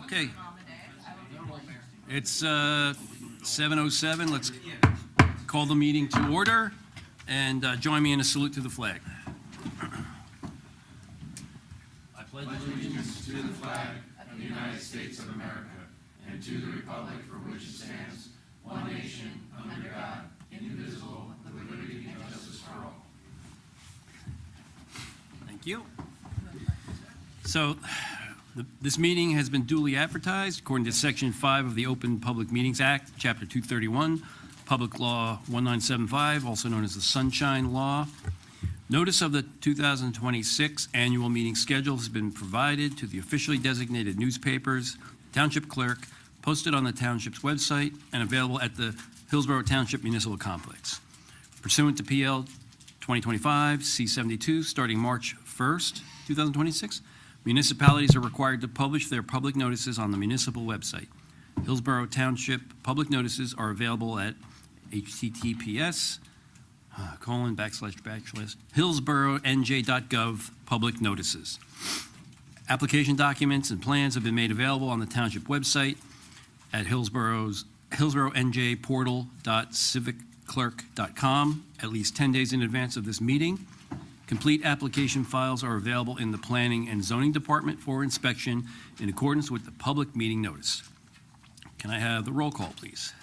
Okay. It's 7:07. Let's call the meeting to order and join me in a salute to the flag. I pledge allegiance to the flag of the United States of America and to the republic for which it stands, one nation, under God, indivisible, with liberty and justice for all. Thank you. So, this meeting has been duly advertised according to Section 5 of the Open Public Meetings Act, Chapter 231, Public Law 1975, also known as the Sunshine Law. Notice of the 2026 annual meeting schedule has been provided to the officially designated newspapers, Township Clerk, posted on the Township's website, and available at the Hillsborough Township Municipal Complex. Pursuant to PL 2025 C-72, starting March 1st, 2026, municipalities are required to publish their public notices on the municipal website. Hillsborough Township public notices are available at https://hillsboroughNJ.gov public notices. Application documents and plans have been made available on the Township website at hillsboroughNJportal.civicclerk.com at least 10 days in advance of this meeting. Complete application files are available in the Planning and Zoning Department for inspection in accordance with the public meeting notice. Can I have the roll call, please?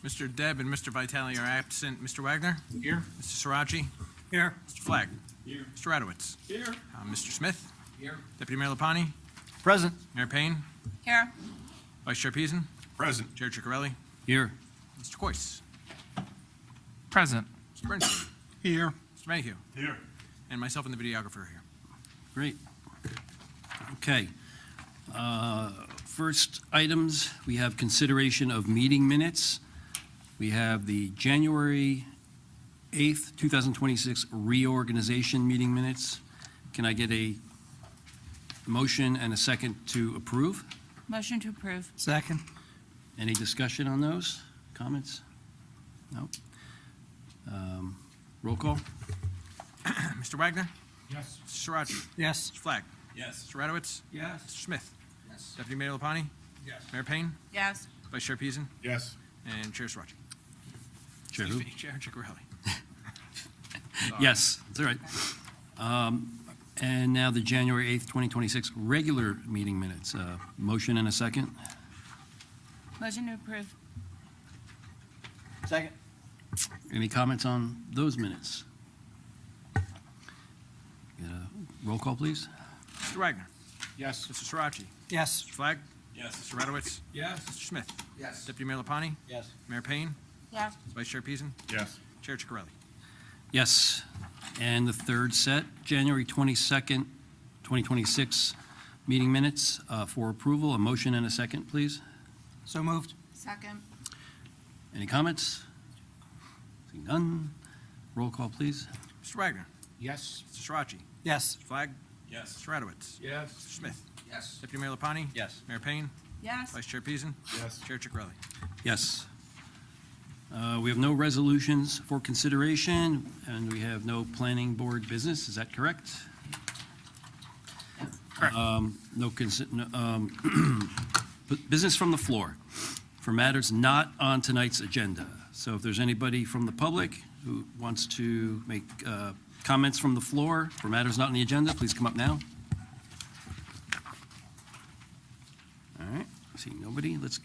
Mr. Deb and Mr. Vitale are absent. Mr. Wagner? Here. Mr. Sirachi? Here. Mr. Flagg? Here. Mr. Radowitz? Here. Mr. Smith? Here. Deputy Mayor Lapani? Present. Mayor Payne? Here. Vice Chair Peason? Present. Chair Ciccarelli? Here. Mr. Coyce? Present. Mr. Bernstein? Here. Mr. Mayhew? Here. And myself and the videographer are here. Great. Okay. First items, we have consideration of meeting minutes. We have the January 8th, 2026 reorganization meeting minutes. Can I get a motion and a second to approve? Motion to approve. Second. Any discussion on those? Comments? No? Roll call? Mr. Wagner? Yes. Mr. Sirachi? Yes. Mr. Flagg? Yes. Mr. Radowitz? Yes. Mr. Smith? Yes. Deputy Mayor Lapani? Yes. Mayor Payne? Yes. Vice Chair Peason? Yes. And Chair Sirachi? Chair who? Chair Ciccarelli. Yes, that's all right. And now the January 8th, 2026 regular meeting minutes. Motion and a second? Motion to approve. Second. Any comments on those minutes? Get a roll call, please? Mr. Wagner? Yes. Mr. Sirachi? Yes. Mr. Flagg? Yes. Mr. Radowitz? Yes. Mr. Smith? Yes. Deputy Mayor Lapani? Yes. Mayor Payne? Yes. Vice Chair Peason? Yes. Chair Ciccarelli? Yes. And the third set, January 22nd, 2026 meeting minutes for approval. A motion and a second, please. So moved. Second. Any comments? Seeing none. Roll call, please. Mr. Wagner? Yes. Mr. Sirachi? Yes. Mr. Flagg? Yes. Mr. Radowitz? Yes. Mr. Smith? Yes. Deputy Mayor Lapani? Yes. Mayor Payne? Yes. Vice Chair Peason? Yes. Chair Ciccarelli? Yes. We have no resolutions for consideration, and we have no planning board business. Is that correct? Correct. Business from the floor for matters not on tonight's agenda. So if there's anybody from the public who wants to make comments from the floor for matters not on the agenda, please come up now. All right, seeing nobody, let's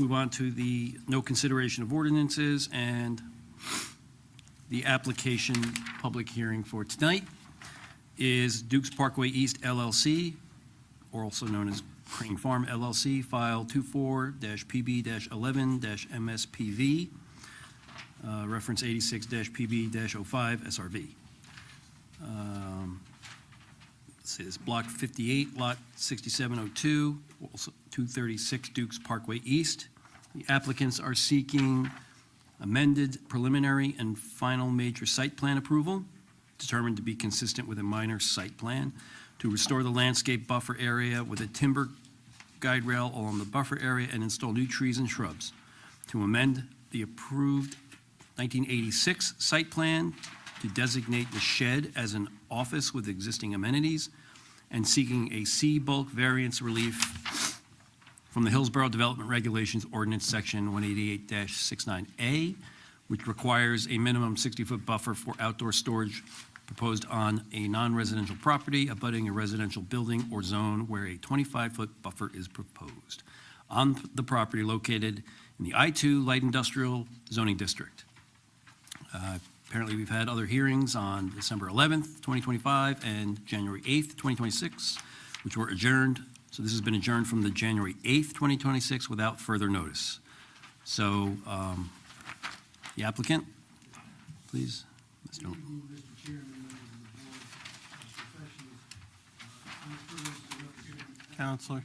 move on to the no consideration of ordinances and the application public hearing for tonight is Dukes Parkway East LLC, or also known as Crane Farm LLC, file 24-PB-11-MSPV, reference 86-PB-05 SRV. Let's see, this block 58, lot 6702, also 236 Dukes Parkway East. The applicants are seeking amended preliminary and final major site plan approval, determined to be consistent with a minor site plan, to restore the landscape buffer area with a timber guide rail along the buffer area and install new trees and shrubs, to amend the approved 1986 site plan to designate the shed as an office with existing amenities, and seeking a C bulk variance relief from the Hillsborough Development Regulations Ordinance Section 188-69A, which requires a minimum 60-foot buffer for outdoor storage proposed on a non-residential property abutting a residential building or zone where a 25-foot buffer is proposed on the property located in the I-2 Light Industrial Zoning District. Apparently, we've had other hearings on December 11th, 2025, and January 8th, 2026, which were adjourned. So this has been adjourned from the January 8th, 2026, without further notice. So the applicant, please. Mr. Mr. Chairman, members of the board, professionals, I'm privileged to represent. Counselor,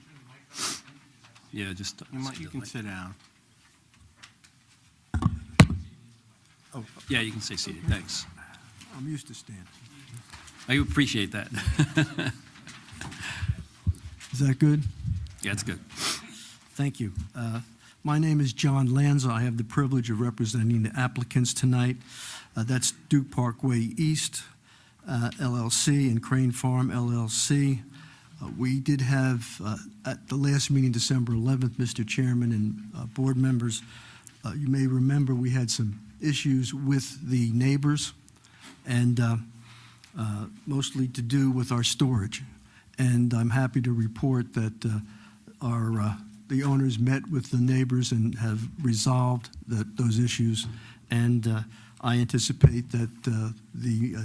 Yeah, just. you can sit down. Yeah, you can stay seated. Thanks. I'm used to standing. I appreciate that. Is that good? Yeah, it's good. Thank you. My name is John Lanza. I have the privilege of representing the applicants tonight. That's Duke Parkway East, LLC, and Crane Farm, LLC. We did have, at the last meeting, December 11th, Mr. Chairman and board members, you may remember we had some issues with the neighbors, and mostly to do with our storage. And I'm happy to report that the owners met with the neighbors and have resolved those issues. And I anticipate that the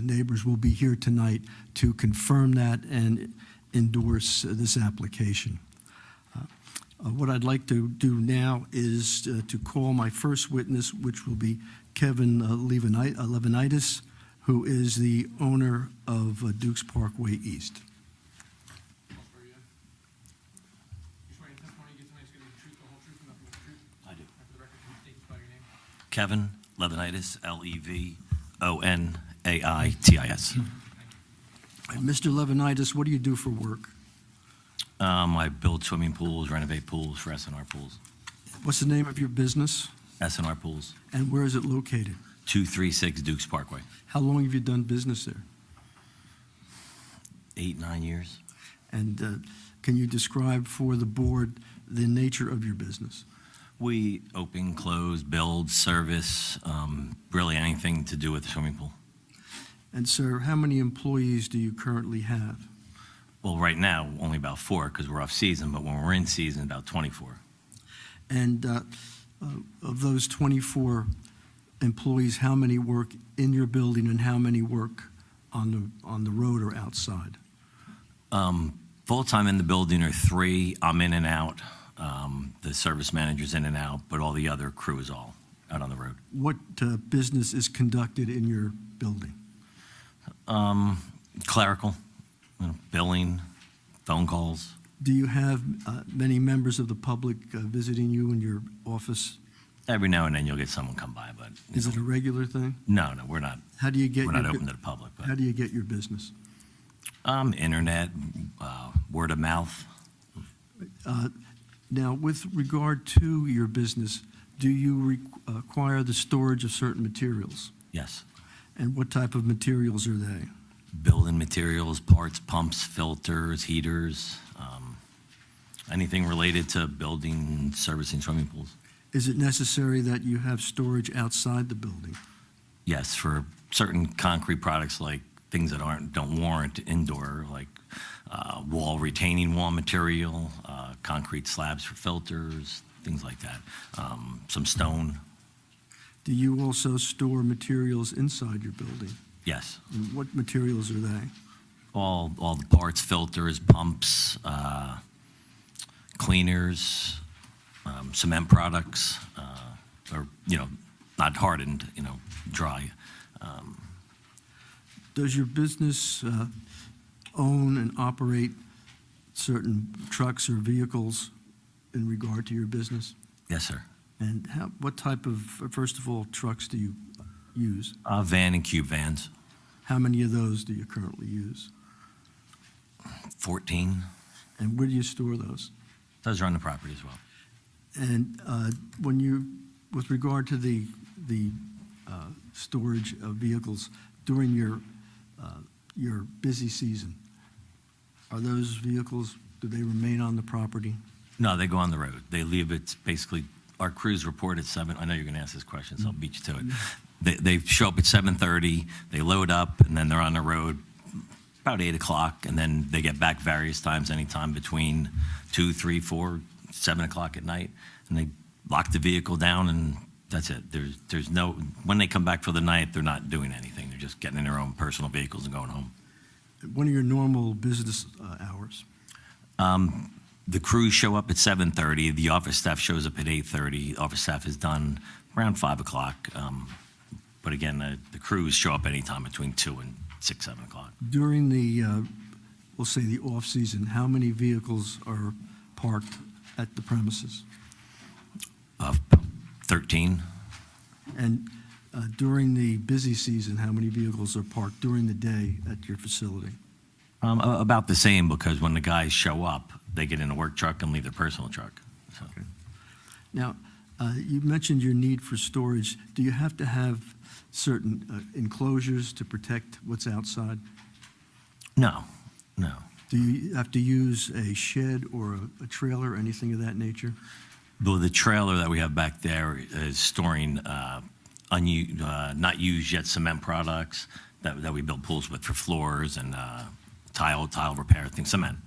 neighbors will be here tonight to confirm that and endorse this application. What I'd like to do now is to call my first witness, which will be Kevin Levinitis, who is the owner of Duke's Parkway East. I do. Kevin Levinitis, Levonaitis. Mr. Levinitis, what do you do for work? I build swimming pools, renovate pools for SNR Pools. What's the name of your business, SNR Pools, and where is it located? 236 Dukes Parkway. How long have you done business there? 8-9 years. And can you describe for the board the nature of your business? We open, close, build, service, really anything to do with the swimming pool. And sir, how many employees do you currently have? Well, right now, only about 4 because we're off season, but when we're in season, about 24. And of those 24 employees, how many work in your building and how many work on the road or outside? Full-time in the building are 3. I'm in and out. The service manager's in and out, but all the other crew is all out on the road. What business is conducted in your building? Clerical, billing, phone calls. Do you have many members of the public visiting you in your office? Every now and then you'll get someone come by, but Is it a regular thing? no, we're not. How do you get We're not your open to the public. How do you get your business? But internet, word of mouth. Now, with regard to your business, do you require the storage of certain materials? Yes, And what type of materials are they? building materials, parts, pumps, filters, heaters, anything related to building, servicing swimming pools. Is it necessary that you have storage outside the building? Yes, for certain concrete products like things that don't warrant indoor, like retaining wall material, concrete slabs for filters, things like that. Some stone. Do you also store materials inside your building? Yes, And what materials are they? all the parts, filters, pumps, cleaners, cement products, or not hardened, dry. Does your business own and operate certain trucks or vehicles in regard to your business? Yes, sir. And what type of, first of all, trucks do you use? Van and cube vans, How many of those do you currently use? 14. And where do you store those? Those are on the property as well. And with regard to the storage of vehicles during your busy season, Are those vehicles, do they remain on the property? No, they go on the road. They leave it, basically, our crews report at 7, I know you're going to ask this question, so I'll beat you to it. They show up at 7:30, they load up, and then they're on the road about 8 o'clock, and then they get back various times, anytime between 2, 3, 4, 7 o'clock at night, and they lock the vehicle down, and that's it. There's no, when they come back for the night, they're not doing anything. They're just getting in their own personal vehicles and going home. What are your normal business hours? The crews show up at 7:30. The office staff shows up at 8:30. Office staff is done around 5 o'clock. But again, the crews show up anytime between 2 and 6, 7 o'clock. During the, we'll say the off-season, how many vehicles are parked at the premises? 13. And during the busy season, how many vehicles are parked during the day at your facility? About the same, because when the guys show up, they get in a work truck and leave their personal truck. So, Now, you mentioned your need for storage. Do you have to have certain enclosures to protect what's outside? no. Do you have to use a shed or a trailer, anything of that nature? The trailer that we have back there is storing not used yet cement products that we build pools with for floors and tile repair, things, cement.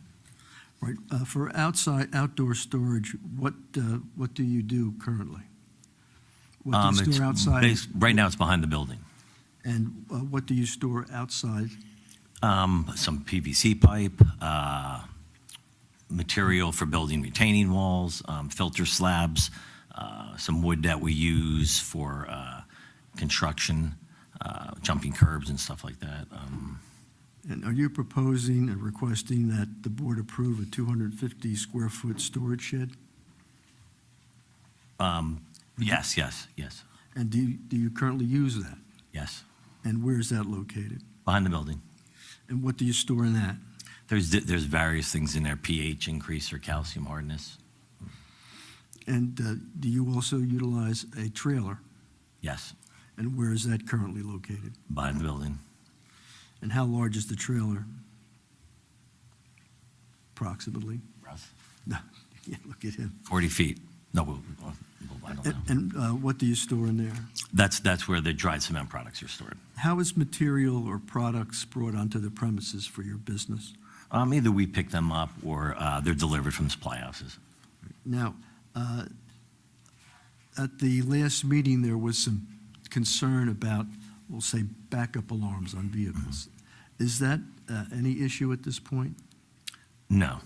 Right. For outdoor storage, what do you do currently? What do you store outside? Right now, it's behind the building. And what do you store outside? Some PVC pipe, material for building retaining walls, filter slabs, some wood that we use for construction, jumping curbs and stuff like that. And are you proposing and requesting that the board approve a 250-square-foot storage shed? Yes. And do you currently use that? Yes. And where is that located? Behind the building. And what do you store in that? There's various things in there, pH increase or calcium hardness. And do you also utilize a trailer? Yes. And where is that currently located? Behind the building. And how large is the trailer? Approximately? Russ? No, you can't look at him. 40 feet. No, I don't know. And what do you store in there? That's where the dried cement products are stored. How is material or products brought onto the premises for your business? Either we pick them up or they're delivered from supply houses. Now, at the last meeting, there was some concern about, we'll say, backup alarms on vehicles. Is that any issue at this point? No.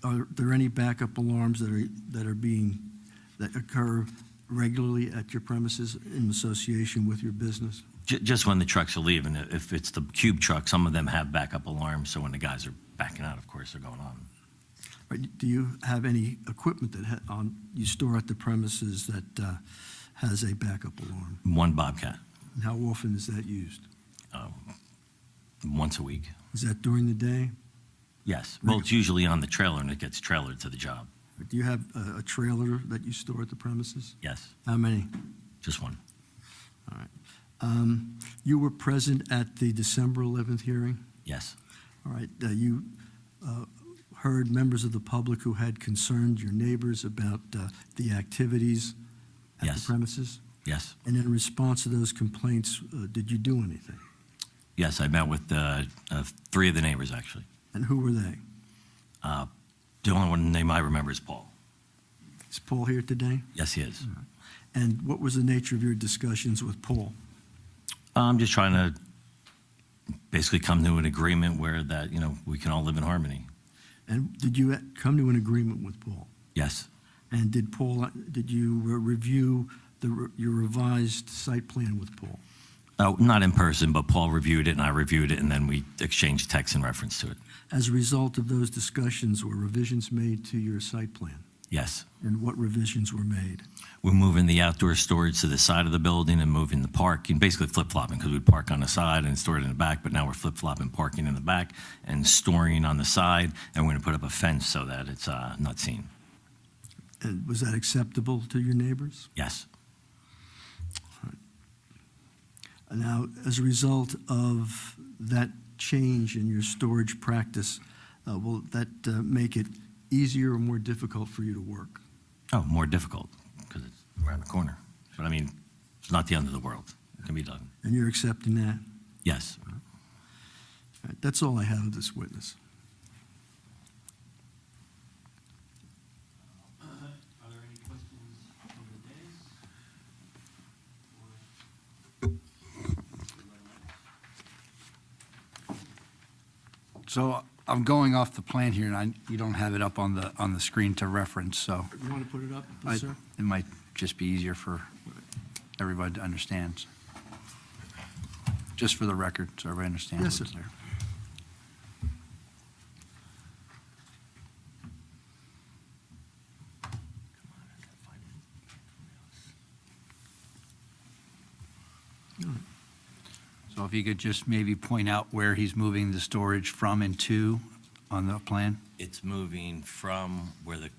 Are there any backup alarms that occur regularly at your premises in association with your business? Just when the trucks are leaving. If it's the cube truck, some of them have backup alarms, so when the guys are backing out, of course, they're going on. Right, do you have any equipment that you store at the premises that has a backup alarm? One Bobcat, And how often is that used? once a week. Is that during the day? Yes. Well, it's usually on the trailer and it gets trailered to the job. Do you have a trailer that you store at the premises? Yes. How many? Just one. All right. You were present at the December 11th hearing? Yes. All right. You heard members of the public who had concerned, your neighbors, about the activities at the Yes. premises? Yes. And in response to those complaints, did you do anything? Yes, I met with 3 of the neighbors, actually. And who were they? The only one name I remember is Paul. Is Paul here today? Yes, he is. And what was the nature of your discussions with Paul? I'm just trying to basically come to an agreement where we can all live in harmony. And did you come to an agreement with Paul? Yes. And did you review your revised site plan with Paul? Not in person, but Paul reviewed it and I reviewed it, and then we exchanged text in reference to it. As a result of those discussions, were revisions made to your site plan? Yes. And what revisions were made? We're moving the outdoor storage to the side of the building and moving the parking, basically flip-flopping, because we park on the side and store it in the back, but now we're flip-flopping parking in the back and storing on the side, and we're going to put up a fence so that it's not seen. And was that acceptable to your neighbors? Yes. Now, as a result of that change in your storage practice, Will that make it easier or more difficult for you to work? Oh, more difficult because it's around the corner. But I mean, it's not the end of the world. It can be done. And you're accepting that? Yes. All right, that's all I have of this witness. Are there any questions over the days? So I'm going off the plan here, and you don't have it up on the screen to reference, so You want to put it up, I- sir? it might just be easier for everybody to understand. Just for the record, so everybody understands Yes, what's sir. there. So if you could just maybe point out where he's moving the storage from and to on the plan? It's moving from where the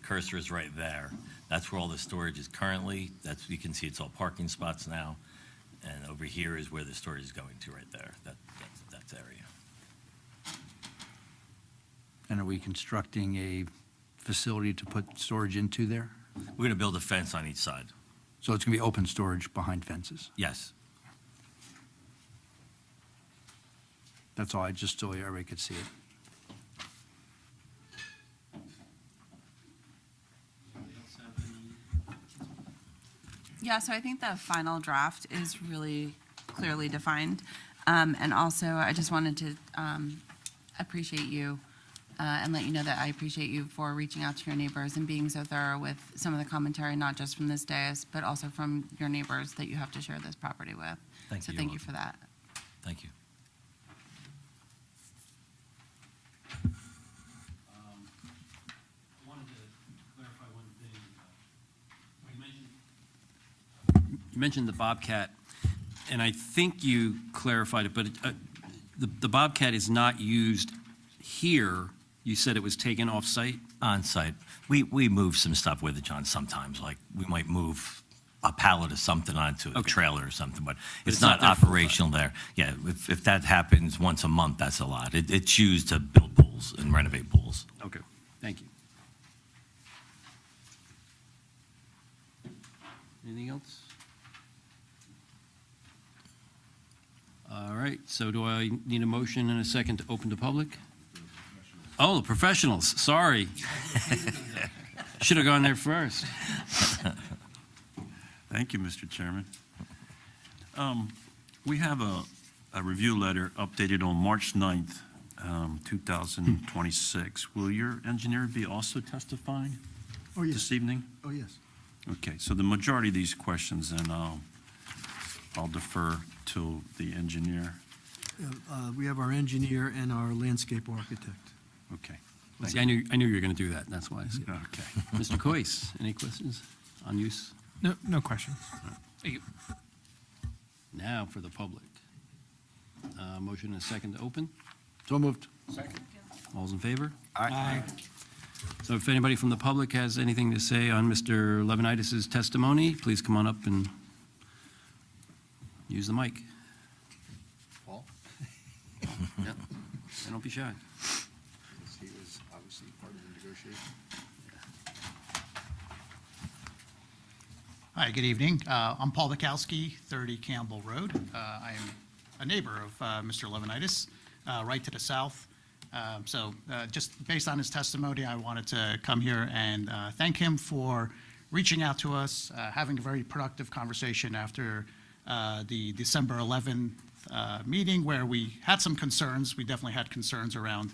cursor is right there. That's where all the storage is currently. That's, you can see it's all parking spots now. And over here is where the storage is going to right there. That's area. And are we constructing a facility to put storage into there? We're going to build a fence on each side. So it's going to be open storage behind fences? Yes. That's all, just so everybody could see it. Anybody else have any? Yeah, so I think the final draft is really clearly defined. And also, I just wanted to appreciate you and let you know that I appreciate you for reaching out to your neighbors and being so thorough with some of the commentary, not just from this dais, but also from your neighbors that you have to share this property with. Thank So you. thank you for that. Thank you. I wanted to clarify one thing. You mentioned the Bobcat, and I think you clarified it, but the Bobcat is not used here. You said it was taken off-site? On site. We move some stuff with it, John, sometimes. Like, we might move a pallet or something onto a Okay. trailer or something, but it's it's not not there full-time. operational there. Yeah, if that happens once a month, that's a lot. It's used to build pools and renovate pools. Okay, thank you. Anything else? All right, so do I need a motion and a second to open to public? Oh, the professionals, sorry. Should have gone there first. Thank you, Mr. Chairman. We have a review letter updated on March 9th, 2026. Will your engineer be also testifying Oh, yes. this evening? Oh, yes. Okay, so the majority of these questions, then I'll defer to the engineer. We have our engineer and our landscape architect. Okay. See, I knew you were going to do that, that's why I said. Okay. Mr. Coyce, any questions on use? No questions. Thank you. Now for the public. Motion and a second to open. So moved. All's in favor? Aye. So if anybody from the public has anything to say on Mr. Levinitis' testimony, please come on up and use the mic. Paul? Yeah, and don't be shy. He was obviously part of the negotiation. Hi, good evening. I'm Paul Bukowski, 30 Campbell Road. I am a neighbor of Mr. Levinitis, right to the south. So just based on his testimony, I wanted to come here and thank him for reaching out to us, having a very productive conversation after the December 11th meeting where we had some concerns. We definitely had concerns around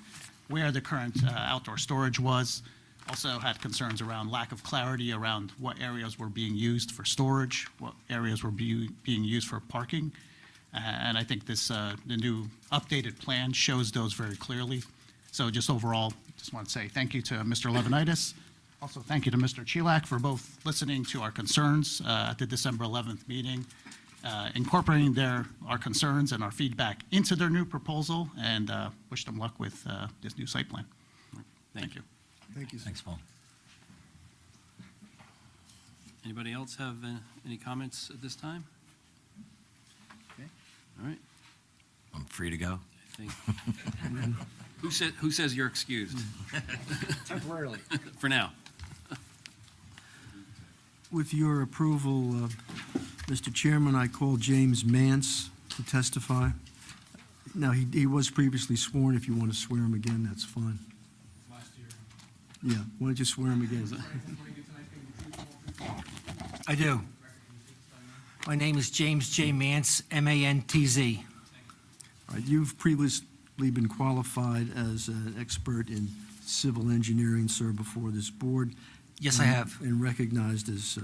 where the current outdoor storage was. Also had concerns around lack of clarity around what areas were being used for storage, what areas were being used for parking. And I think this, the new updated plan shows those very clearly. So just overall, just want to say thank you to Mr. Levinitis. Also, thank you to Mr. Chilak for both listening to our concerns at the December 11th meeting, incorporating our concerns and our feedback into their new proposal, and wish them luck with this new site plan. Thank you. Thank you, sir. Thanks, Paul. Anybody else have any comments at this time? Okay. All right, I'm free to go. I think Who says you're excused? Temporarily. For now. With your approval, Mr. Chairman, I call James Mance to testify. Now, he was previously sworn. If you want to swear him again, that's fine. Yeah, why don't you swear him again? I do. My name is James J. Mance, M-A-N-T-Z. All right, you've previously been qualified as an expert in civil engineering, sir, before this board. Yes, I have. And recognized as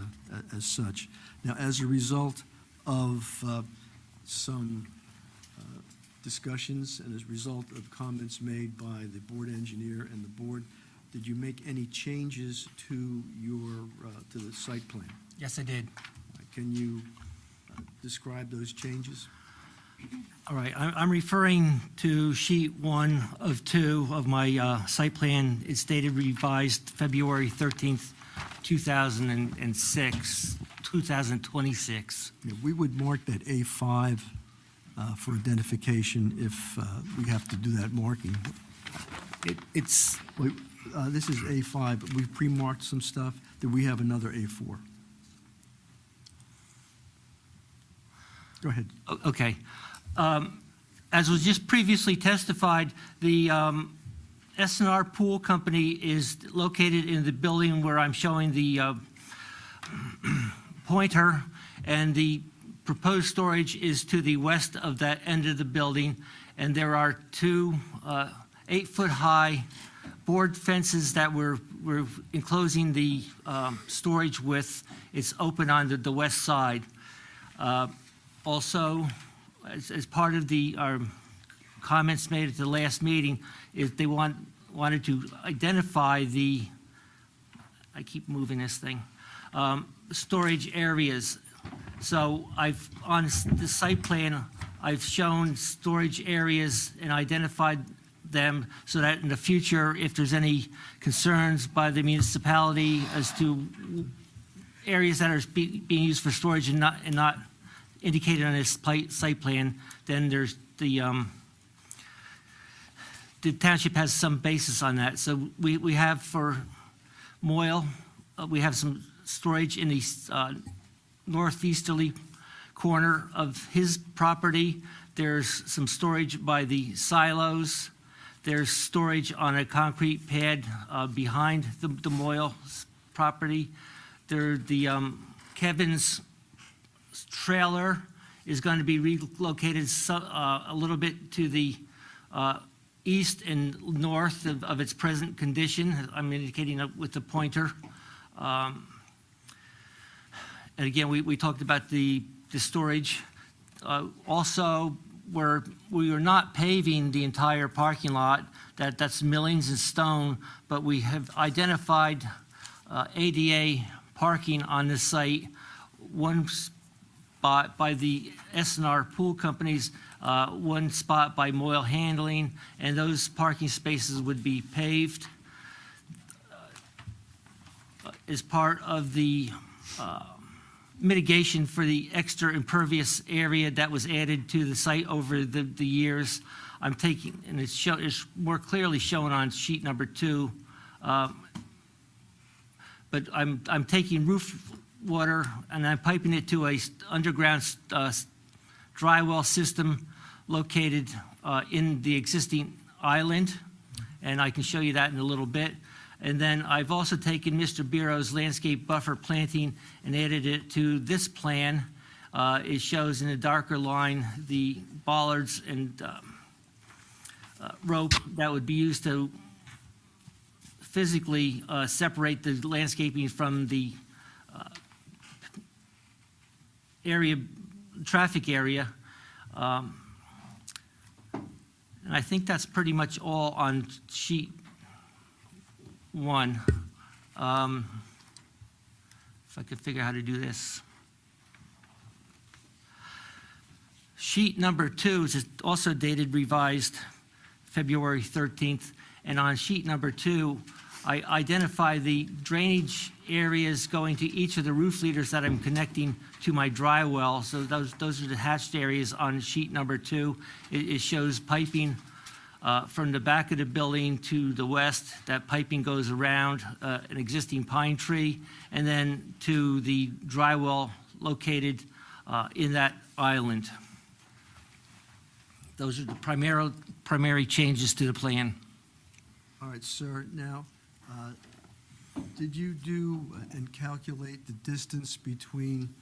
such. Now, as a result of some discussions and as a result of comments made by the board engineer and the board, did you make any changes to to the site plan? Yes, I did. Can you describe those changes? All right, I'm referring to sheet 1 of 2 of my site plan. It's dated revised February 13th, 2026. Yeah, we would mark that A5 for identification if we have to do that marking. It's, Wait, this is A5, but we've pre-marked some stuff. Did we have another A4? Go ahead. okay. As was just previously testified, the S&R Pool Company is located in the building where I'm showing the pointer, and the proposed storage is to the west of that end of the building, and there are two 8-foot-high board fences that we're enclosing the storage with. It's open on the west side. Also, as part of our comments made at the last meeting, is they wanted to identify I keep moving this thing, storage areas. So on the site plan, I've shown storage areas and identified them so that in the future, if there's any concerns by the municipality as to areas that are being used for storage and not indicated on this site plan, then there's the township has some basis on that. So we have for Moyle, we have some storage in the northeasterly corner of his property. There's some storage by the silos. There's storage on a concrete pad behind the Moyle property. Kevin's trailer is going to be relocated a little bit to the east and north of its present condition. I'm indicating with the pointer. And again, we talked about the storage. Also, we are not paving the entire parking lot. That's millings and stone, but we have identified ADA parking on this site. One spot by the S&R Pool Companies, one spot by Moyle Handling, and those parking spaces would be paved. As part of the mitigation for the extra impervious area that was added to the site over the years, I'm taking, and it's more clearly shown on sheet number 2, but I'm taking roof water and I'm piping it to a underground dry well system located in the existing island, and I can show you that in a little bit. And then I've also taken Mr. Biro's landscape buffer planting and added it to this plan. It shows in a darker line the bollards and rope that would be used to physically separate the landscaping from the traffic area. And I think that's pretty much all on sheet 1. If I could figure out how to do this. Sheet number 2 is also dated revised February 13th. And on sheet number 2, I identify the drainage areas going to each of the roof leaders that I'm connecting to my dry well. So those are the hatched areas on sheet number 2. It shows piping From the back of the building to the west, that piping goes around an existing pine tree, and then to the drywall located in that island. Those are the primary changes to the plan. All right, sir. Now, did you do and calculate the distance between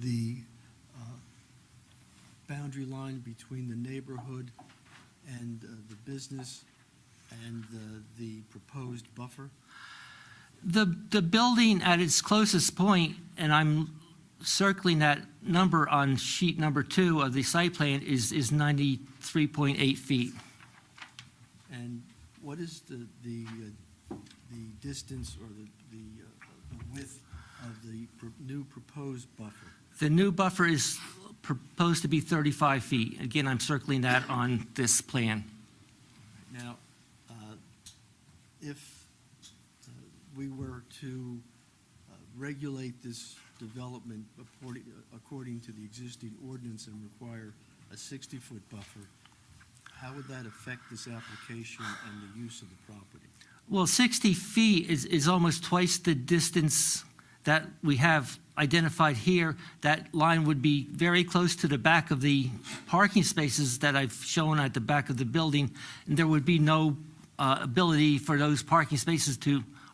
the boundary line between the neighborhood and the business and the proposed buffer? The building at its closest point, and I'm circling that number on sheet number 2 of the site plan, is 93.8 feet. And what is the distance or the width of the new proposed buffer? The new buffer is proposed to be 35 feet. Again, I'm circling that on this plan. Now, if we were to regulate this development according to the existing ordinance and require a 60-foot buffer, how would that affect this application and the use of the property? Well, 60 feet is almost twice the distance that we have identified here. That line would be very close to the back of the parking spaces that I've shown at the back of the building, and there would be no ability for those parking spaces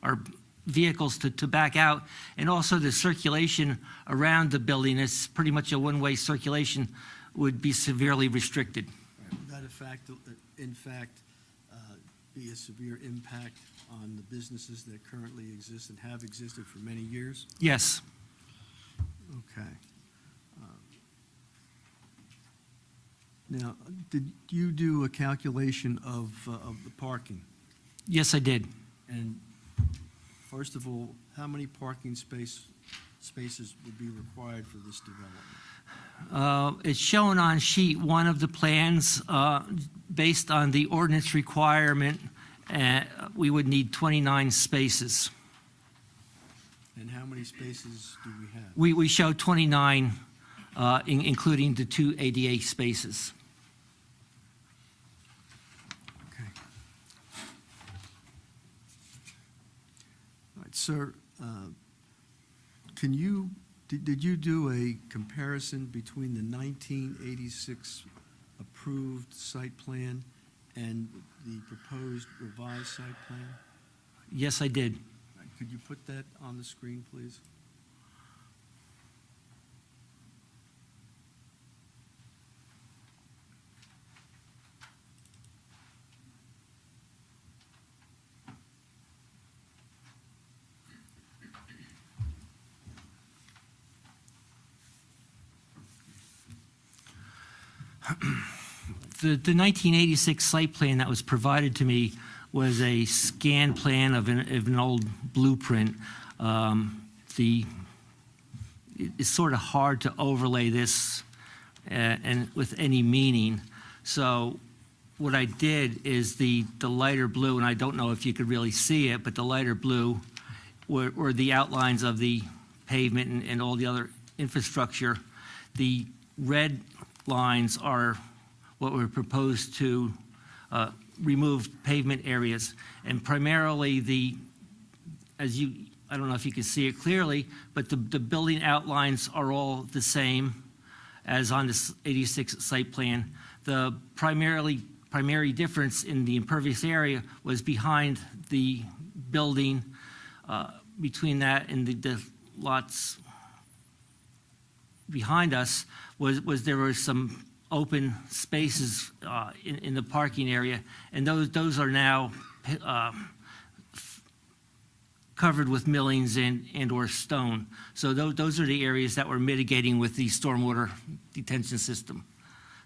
or vehicles to back out. And also the circulation around the building is pretty much a one-way circulation, would be severely restricted. Would that in fact be a severe impact on the businesses that currently exist and have existed for many years? Yes. Okay. Now, did you do a calculation of the parking? Yes, I did. And first of all, how many parking spaces would be required for this development? It's shown on sheet 1 of the plans. Based on the ordinance requirement, we would need 29 spaces. And how many spaces do we have? We show 29, including the 2 ADA spaces. Okay. All right, sir, did you do a comparison between the 1986 approved site plan and the proposed revised site plan? Yes, I did. Could you put that on the screen, please? The 1986 site plan that was provided to me was a scanned plan of an old blueprint. It's sort of hard to overlay this and with any meaning. So what I did is the lighter blue, and I don't know if you could really see it, but the lighter blue were the outlines of the pavement and all the other infrastructure. The red lines are what were proposed to remove pavement areas, and primarily I don't know if you can see it clearly, but the building outlines are all the same as on this 86 site plan. The primary difference in the impervious area was behind the building, between that and the lots behind us was there were some open spaces in the parking area, and those are now covered with millings and or stone. So those are the areas that we're mitigating with the stormwater detention system.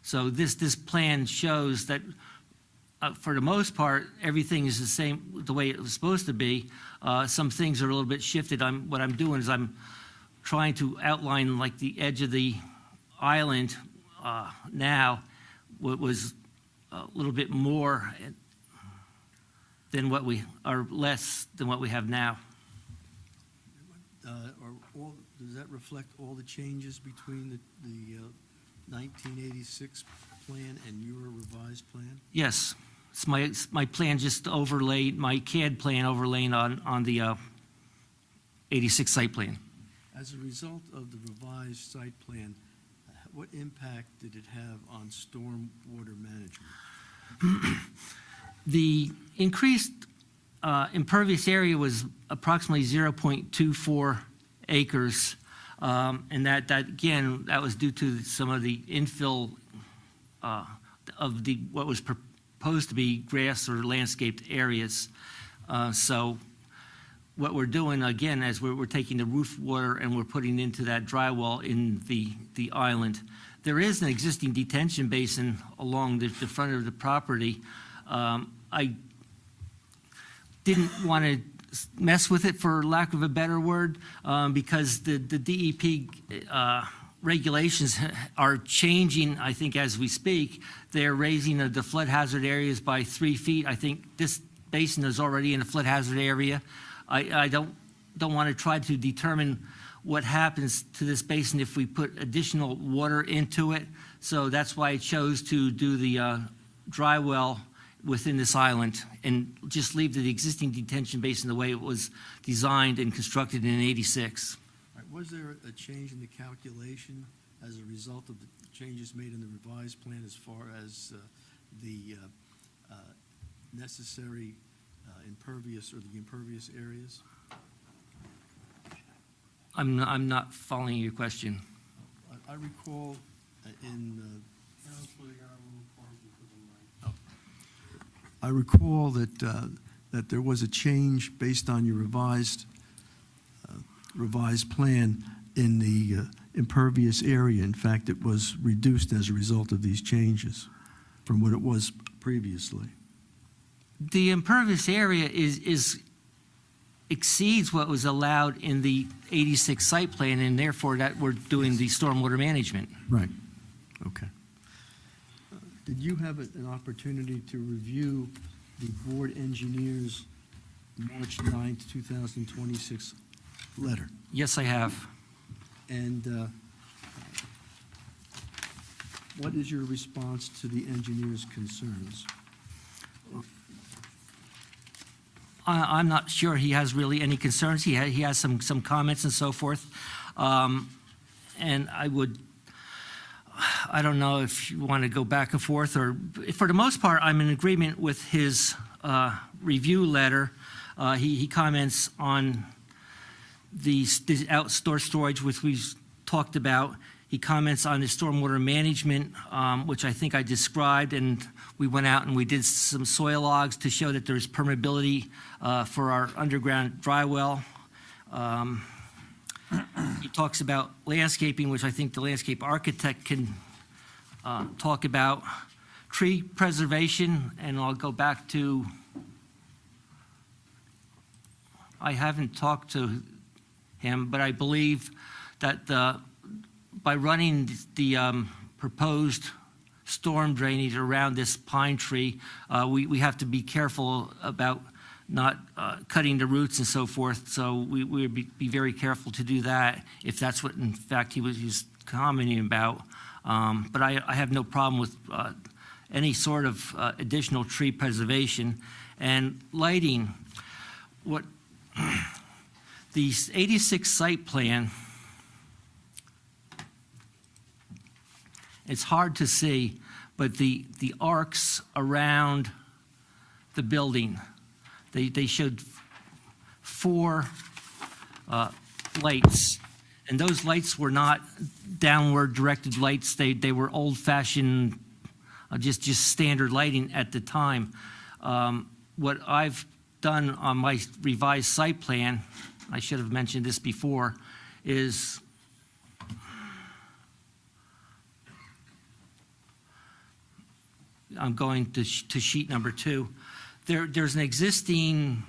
So this plan shows that for the most part, everything is the same, the way it was supposed to be. Some things are a little bit shifted. What I'm doing is I'm trying to outline like the edge of the island now was a little bit more than what we are, less than what we have now. Does that reflect all the changes between the 1986 plan and your revised plan? Yes, It's my plan just overlaid, my CAD plan overlaid on the 86 site plan. As a result of the revised site plan, what impact did it have on stormwater management? The increased impervious area was approximately 0.24 acres, and that again, that was due to some of the infill of what was proposed to be grass or landscaped areas. So what we're doing, again, is we're taking the roof water and we're putting into that drywall in the island. There is an existing detention basin along the front of the property. I didn't want to mess with it, for lack of a better word, because the DEP regulations are changing, I think, as we speak. They're raising the flood hazard areas by 3 feet. I think this basin is already in a flood hazard area. I don't want to try to determine what happens to this basin if we put additional water into it. So that's why I chose to do the dry well within this island and just leave the existing detention basin the way it was designed and constructed in '86. All right, was there a change in the calculation as a result of the changes made in the revised plan as far as the necessary impervious or the impervious areas? I'm not following your question. I recall I recall that there was a change based on your revised plan in the impervious area. In fact, it was reduced as a result of these changes from what it was previously. The impervious area exceeds what was allowed in the '86 site plan, and therefore that we're doing the stormwater management. Right. Okay. Did you have an opportunity to review the board engineer's March 9th, 2026 letter? Yes, I have. And what is your response to the engineer's concerns? I'm not sure he has really any concerns. He has some comments and so forth. And I don't know if you want to go back and forth, or for the most part, I'm in agreement with his review letter. He comments on the outdoor storage, which we've talked about. He comments on the stormwater management, which I think I described, and we went out and we did some soil logs to show that there's permeability for our underground dry well. He talks about landscaping, which I think the landscape architect can talk about. Tree preservation, and I'll go back to, I haven't talked to him, but I believe that by running the proposed storm drainage around this pine tree, we have to be careful about not cutting the roots and so forth. So we would be very careful to do that if that's what, in fact, he was commenting about. But I have no problem with any sort of additional tree preservation. And lighting, what the '86 site plan, it's hard to see, but the arcs around the building, they showed 4 lights, and those lights were not downward directed lights. They were old-fashioned, just standard lighting at the time. What I've done on my revised site plan, I should have mentioned this before, is I'm going to sheet number 2. There's an existing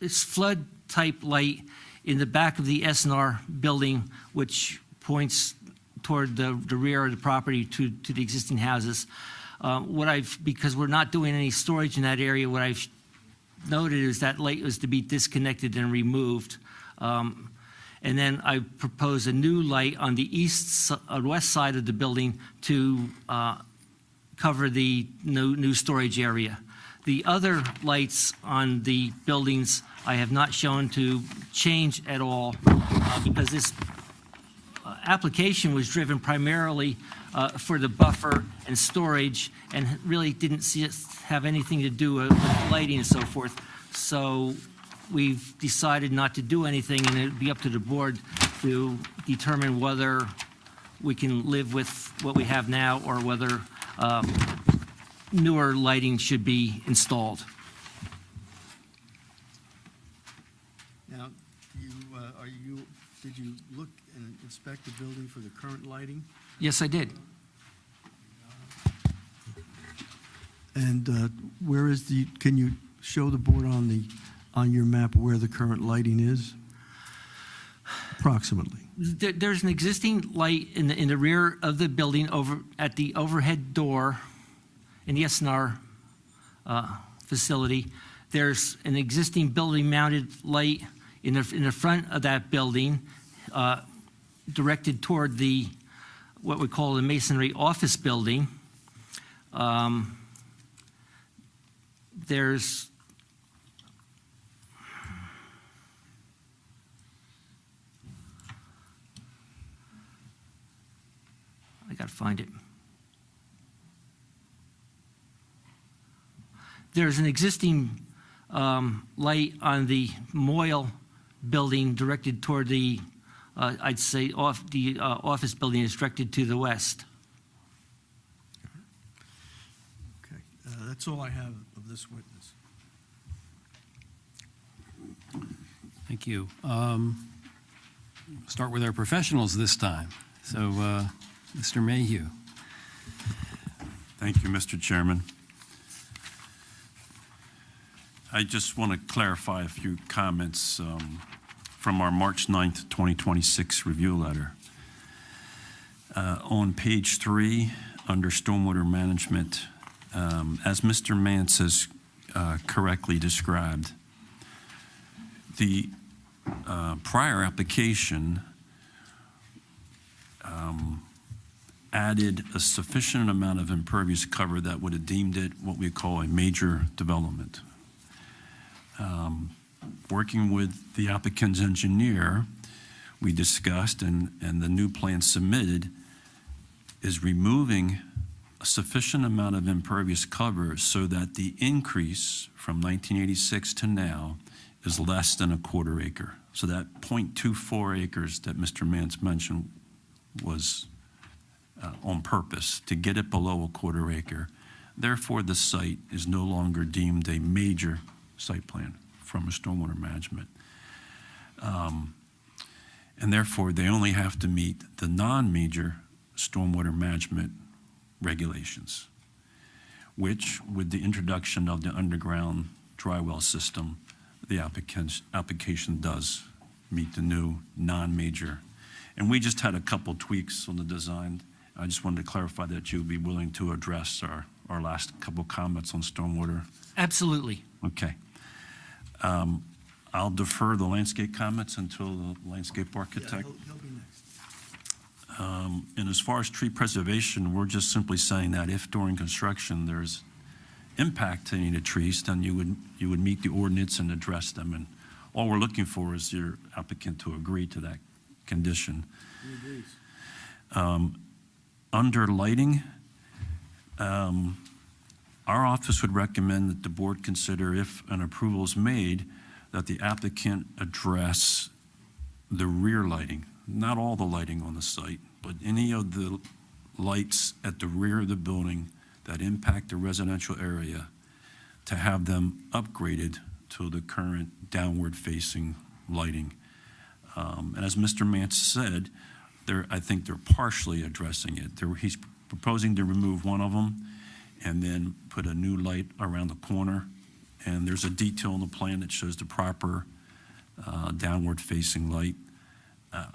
flood-type light in the back of the SNR building, which points toward the rear of the property to the existing houses. Because we're not doing any storage in that area, what I've noted is that light was to be disconnected and removed. And then I propose a new light on the west side of the building to cover the new storage area. The other lights on the buildings, I have not shown to change at all, because this application was driven primarily for the buffer and storage, and really didn't see it have anything to do with lighting and so forth. So we've decided not to do anything, and it'd be up to the board to determine whether we can live with what we have now, or whether newer lighting should be installed. Now, did you look and inspect the building for the current lighting? Yes, I did. And where is can you show the board on your map where the current lighting is? Approximately. There's an existing light in the rear of the building over at the overhead door in the SNR facility. There's an existing building-mounted light in the front of that building, directed toward what we call the masonry office building. There's I got to find it. There's an existing light on the Moyle building directed toward the, I'd say, office building is directed to the west. Okay. That's all I have of this witness. Thank you. Start with our professionals this time. So, Mr. Mayhew. Thank you, Mr. Chairman. I just want to clarify a few comments from our March 9th, 2026 review letter. On page 3, under stormwater management, as Mr. Mance has correctly described, the prior application added a sufficient amount of impervious cover that would have deemed it what we call a major development. Working with the applicant's engineer, we discussed, and the new plan submitted is removing a sufficient amount of impervious cover so that the increase from 1986 to now is less than a quarter acre. So that 0.24 acres that Mr. Mance mentioned was on purpose to get it below a quarter acre. Therefore, the site is no longer deemed a major site plan from a stormwater management. And therefore, they only have to meet the non-major stormwater management regulations, which, with the introduction of the underground dry well system, the application does meet the new non-major. And we just had a couple tweaks on the design. I just wanted to clarify that you'd be willing to address our last couple comments on stormwater. Absolutely. Okay. I'll defer the landscape comments until the landscape architect. He'll be next. And as far as tree preservation, we're just simply saying that if during construction there's impact to any of the trees, then you would meet the ordinance and address them. And all we're looking for is your applicant to agree to that condition. He agrees. Under lighting, our office would recommend that the board consider, if an approval is made, that the applicant address the rear lighting, not all the lighting on the site, but any of the lights at the rear of the building that impact the residential area, to have them upgraded to the current downward-facing lighting. And as Mr. Mance said, I think they're partially addressing it. He's proposing to remove one of them and then put a new light around the corner. And there's a detail in the plan that shows the proper downward-facing light.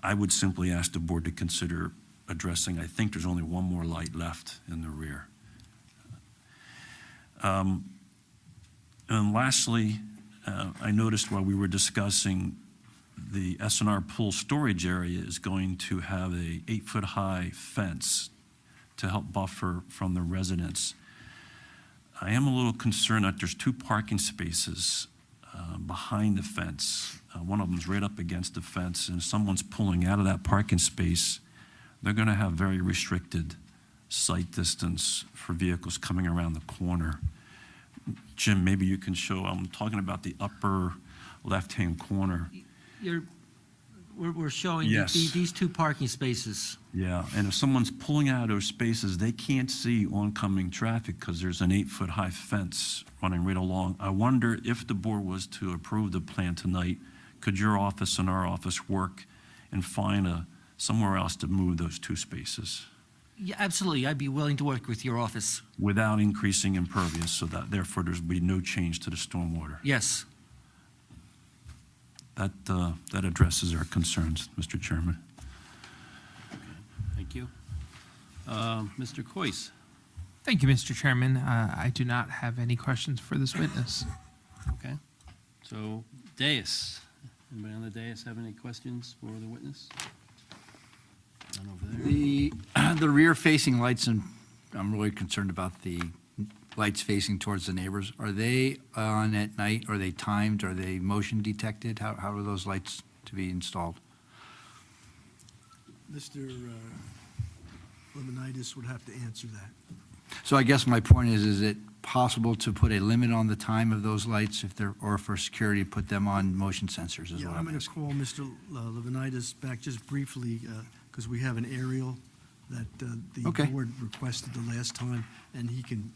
I would simply ask the board to consider addressing, I think there's only one more light left in the rear. And lastly, I noticed while we were discussing the SNR pool storage area is going to have a 8-foot-high fence to help buffer from the residents. I am a little concerned that there's two parking spaces behind the fence. One of them's right up against the fence, and if someone's pulling out of that parking space, they're going to have very restricted sight distance for vehicles coming around the corner. Jim, maybe you can show, I'm talking about the upper left-hand corner. We're showing Yes. these two parking spaces. Yeah, and if someone's pulling out of those spaces, they can't see oncoming traffic because there's an 8-foot-high fence running right along. I wonder if the board was to approve the plan tonight, could your office and our office work and find somewhere else to move those two spaces Yeah, absolutely. I'd be willing to work with your office. without increasing impervious, so that therefore there's be no change to the stormwater? Yes. That addresses our concerns, Mr. Chairman. Thank you. Mr. Coyce? Thank you, Mr. Chairman. I do not have any questions for this witness. Okay. So, dais. Anybody on the dais have any questions for the witness? None over there. The rear-facing lights, and I'm really concerned about the lights facing towards the neighbors. Are they on at night? Are they timed? Are they motion detected? How are those lights to be installed? Mr. Lemonitis would have to answer that. So I guess my point is it possible to put a limit on the time of those lights if they're, or for security, put them on motion sensors is Yeah, what I'm I'm going to asking. call Mr. Lemonitis back just briefly, because we have an aerial that the Okay. board requested the last time, and he can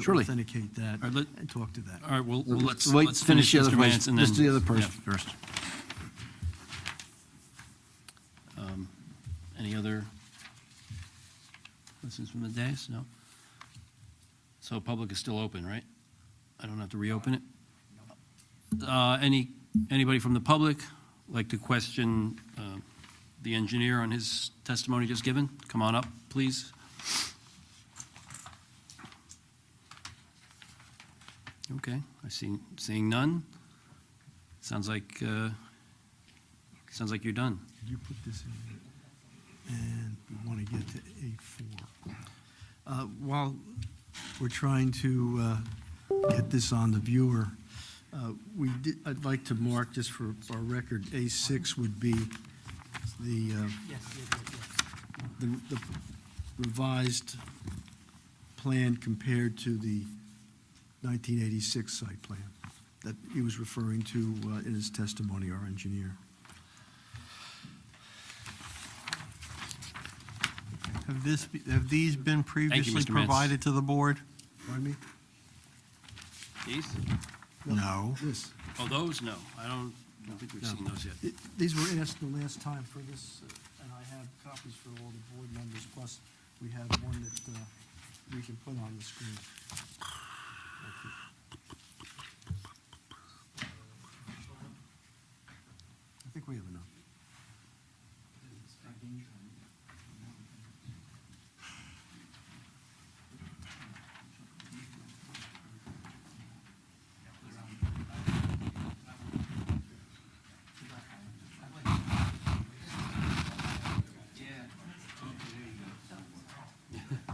Surely. authenticate that All right, and talk to that. All right, well, let's Wait, finish the other Mr. place. Mance and Let's do the then- other person yeah. first. Any other questions from the dais? No? So public is still open, right? I don't have to reopen it? Anybody from the public like to question the engineer on his testimony just given? Come on up, please. Okay, seeing none. Sounds like you're done. Could you put this in? And we want to get to A4. While we're trying to get this on the viewer, I'd like to mark, just for our record, A6 would be the the revised plan compared to the 1986 site plan that he was referring to in his testimony, our engineer. Have these been previously Mr. Mance. provided to the board? Pardon me? These? No. This. Oh, those? No, I don't think we've seen those yet. These were asked the last time for this, and I have copies for all the board members, plus we have one that we can put on the screen. I think we have enough.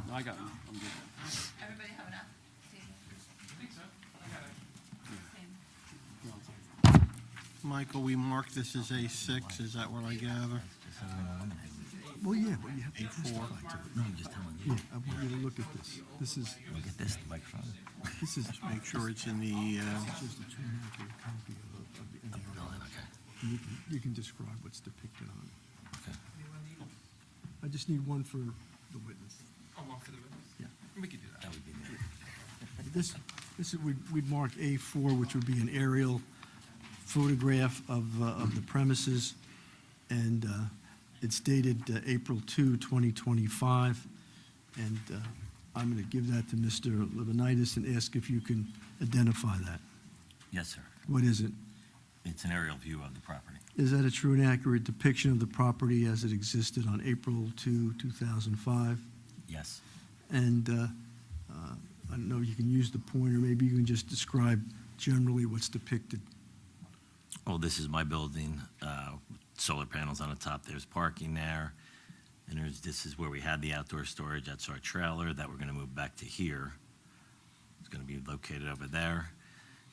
No, I got them. I'm good. Everybody have enough? Michael, we marked this as A6, is that what I gather? Well, yeah, but you have to A4. testify to it. No, I'm just telling Yeah, you. I want you to look at this. This is, Look at this, the microphone. this is, Make sure it's in the, it's just a two-and-a-half-year copy of the engineering. Okay. And you can describe what's depicted on it. Okay. I just need one for the witness. Oh, one for the witness? Yeah. We could do that. That would be me. This is, we'd mark A4, which would be an aerial photograph of the premises, and it's dated April 2, 2025, and I'm going to give that to Mr. Lemonitis and ask if you can identify that. Yes, sir. What is it? It's an aerial view of the property. Is that a true and accurate depiction of the property as it existed on April 2, 2005? Yes. And I don't know, you can use the pointer, maybe you can just describe generally what's depicted. Well, this is my building, solar panels on the top, there's parking there, and this is where we had the outdoor storage, that's our trailer that we're gonna move back to here. It's going to be located over there.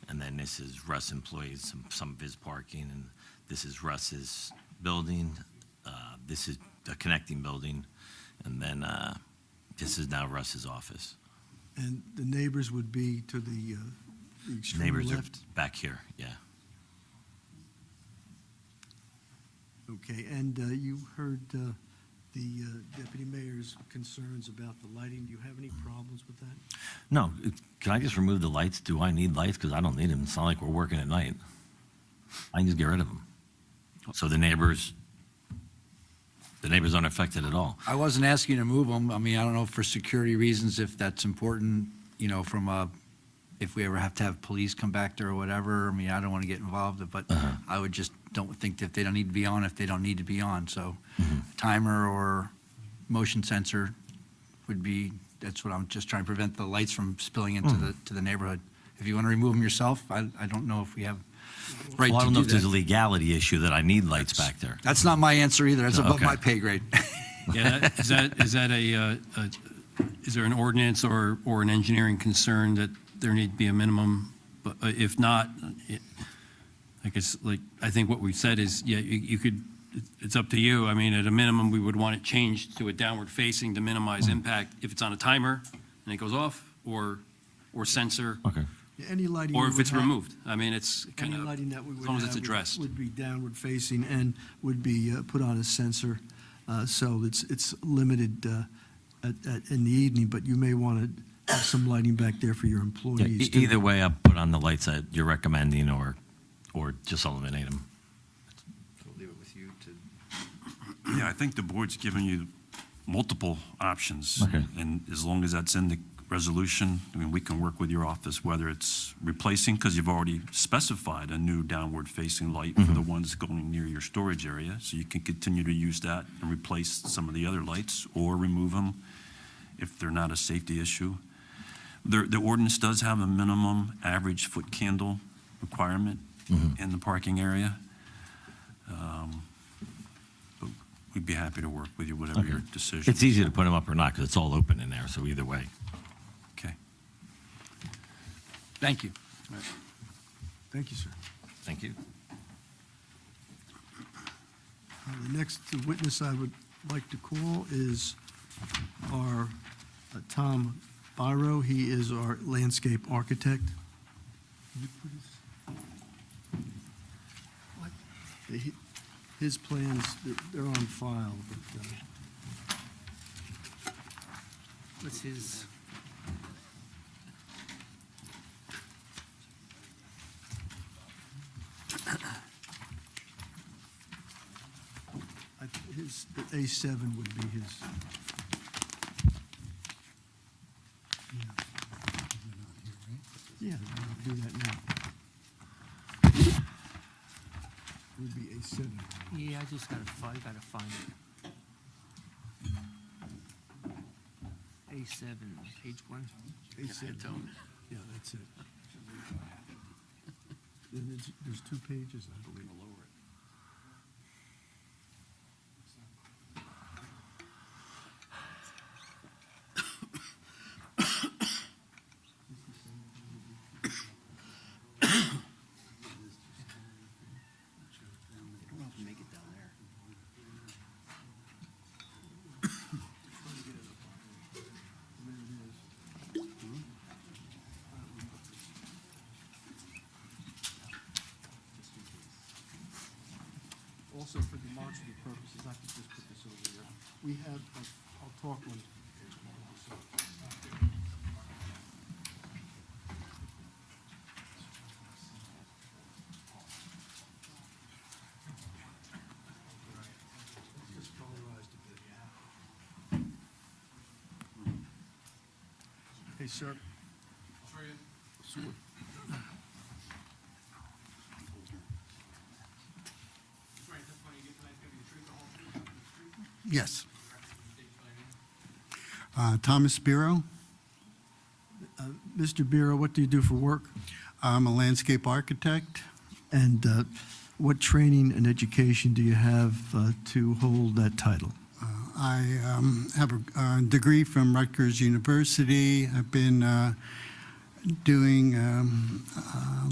And then this is Russ employees, some of his parking, and this is Russ's building. This is a connecting building, and then this is now Russ's office. And the neighbors would be to the extreme Neighbors are left? back here, yeah. Okay, and you heard the deputy mayor's concerns about the lighting. Do you have any problems with that? No, can I just remove the lights? Do I need lights? Because I don't need them. It's not like we're working at night. I can just get rid of them. So the neighbors aren't affected at all. I wasn't asking you to move them. I mean, I don't know for security reasons if that's important, you know, from a, if we ever have to have police come back there or whatever. I mean, I don't want to get involved, but I would just don't think that they don't need to be on if they don't need to be on. So timer or motion sensor would be, that's what I'm just trying to prevent the lights from spilling into the neighborhood. If you want to remove them yourself, I don't know if we have right Well, I to don't know do if there's a that. legality issue that I need lights back there. That's not my answer either. That's above Okay. my pay grade. Yeah, is there an ordinance or an engineering concern that there need to be a minimum? But if not, I guess, like, I think what we've said is, yeah, you could, it's up to you. I mean, at a minimum, we would want it changed to a downward facing to minimize impact if it's on a timer and it goes off, or sensor, Okay. Yeah, any lighting. or we if would it's have- removed. I mean, it's kind Any of, lighting that we would as long as it's have addressed. would be downward facing and would be put on a sensor. So it's limited in the evening, but you may want to have some lighting back there for your Yeah, employees. too. either way, I'll put on the lights that you're recommending or just eliminate them. We'll leave it with you to. Yeah, I think the board's given you multiple options. Okay. And as long as that's in the resolution, I mean, we can work with your office, whether it's replacing, because you've already specified a new downward-facing light for the ones going near your storage area, so you can continue to use that and replace some of the other lights, or remove them if they're not a safety issue. The ordinance does have a minimum average foot candle requirement in the parking area. But we'd be happy to work with you, whatever your decision. It's easy to put them up or not because it's all open in there, so either way. Okay. Thank you. Thank you, sir. Thank you. The next witness I would like to call is our Tom Byro. He is our landscape architect. His plans, they're on file, but What's his? his A7 would be his. Yeah, we'll do that now. It would be A7. Yeah, I just gotta find it. A7, page 1. A7. Yeah, that's it. Then there's 2 pages, I believe. Also, for demonstrative purposes, I could just put this over here. We have, I'll talk when. Just polarized a bit. Hey, sir. Sure. Yes. Thomas Biro. Mr. Biro, what do you do for work? I'm a landscape architect. And what training and education do you have to hold that title? I have a degree from Rutgers University. I've been doing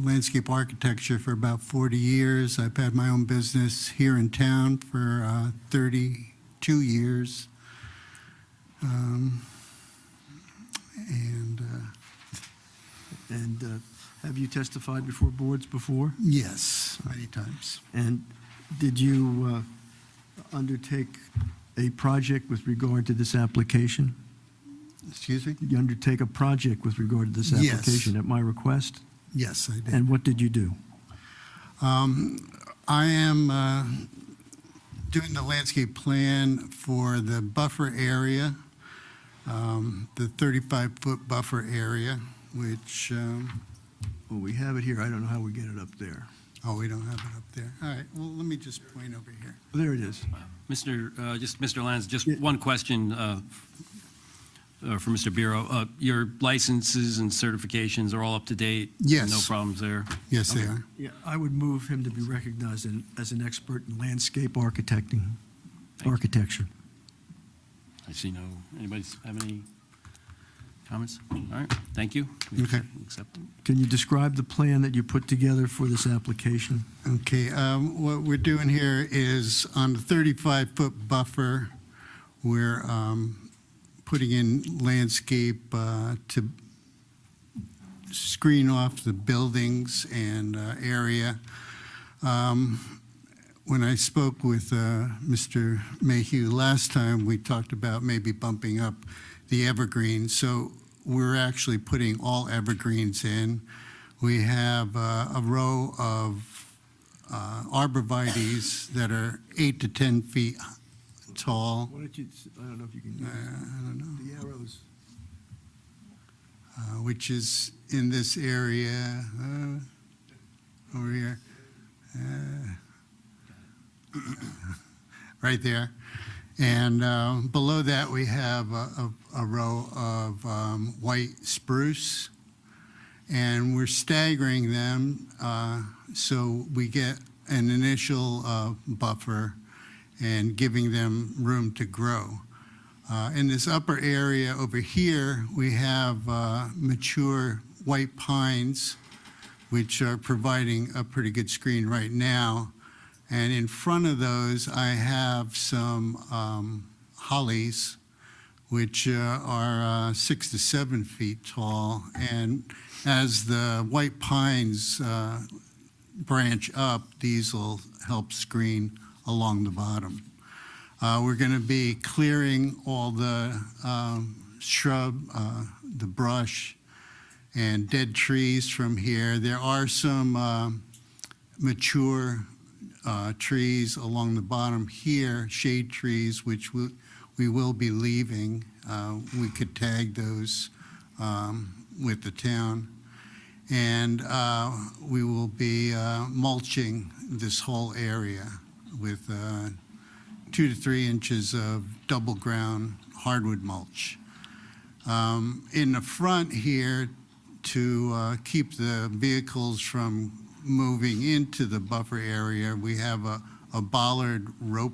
landscape architecture for about 40 years. I've had my own business here in town for 32 years. And have you testified before boards before? Yes, many times. And did you undertake a project with regard to this application? Excuse me? Did you undertake a project with regard to this Yes. application at my request? Yes, I did. And what did you do? I am doing the landscape plan for the buffer area, the 35-foot buffer area, which, Well, we have it here. I don't know how we get it up there. oh, we don't have it up there. All right, well, let me just point over here. There it is. Mr. Lanz, just one question for Mr. Biro. Your licenses and certifications are all up to date? Yes. No problems there? Yes, they Okay. are. Yeah, I would move him to be recognized as an expert in landscape architecture. I see no, anybody have any comments? All right, thank you. Okay. Accept them. Can you describe the plan that you put together for this application? Okay, what we're doing here is on the 35-foot buffer, we're putting in landscape to screen off the buildings and area. When I spoke with Mr. Mayhew last time, we talked about maybe bumping up the evergreens. So we're actually putting all evergreens in. We have a row of arborvitaes that are 8 to 10 feet tall. Why don't you, I don't know if you can, I don't know. the arrows. Which is in this area over here. Right there. And below that, we have a row of white spruce. And we're staggering them so we get an initial buffer and giving them room to grow. In this upper area over here, we have mature white pines, which are providing a pretty good screen right now. And in front of those, I have some hollies, which are 6 to 7 feet tall. And as the white pines branch up, these will help screen along the bottom. We're going to be clearing all the shrub, the brush, and dead trees from here. There are some mature trees along the bottom here, shade trees, which we will be leaving. We could tag those with the town. And we will be mulching this whole area with 2 to 3 inches of double ground hardwood mulch. In the front here, to keep the vehicles from moving into the buffer area, we have a bollard rope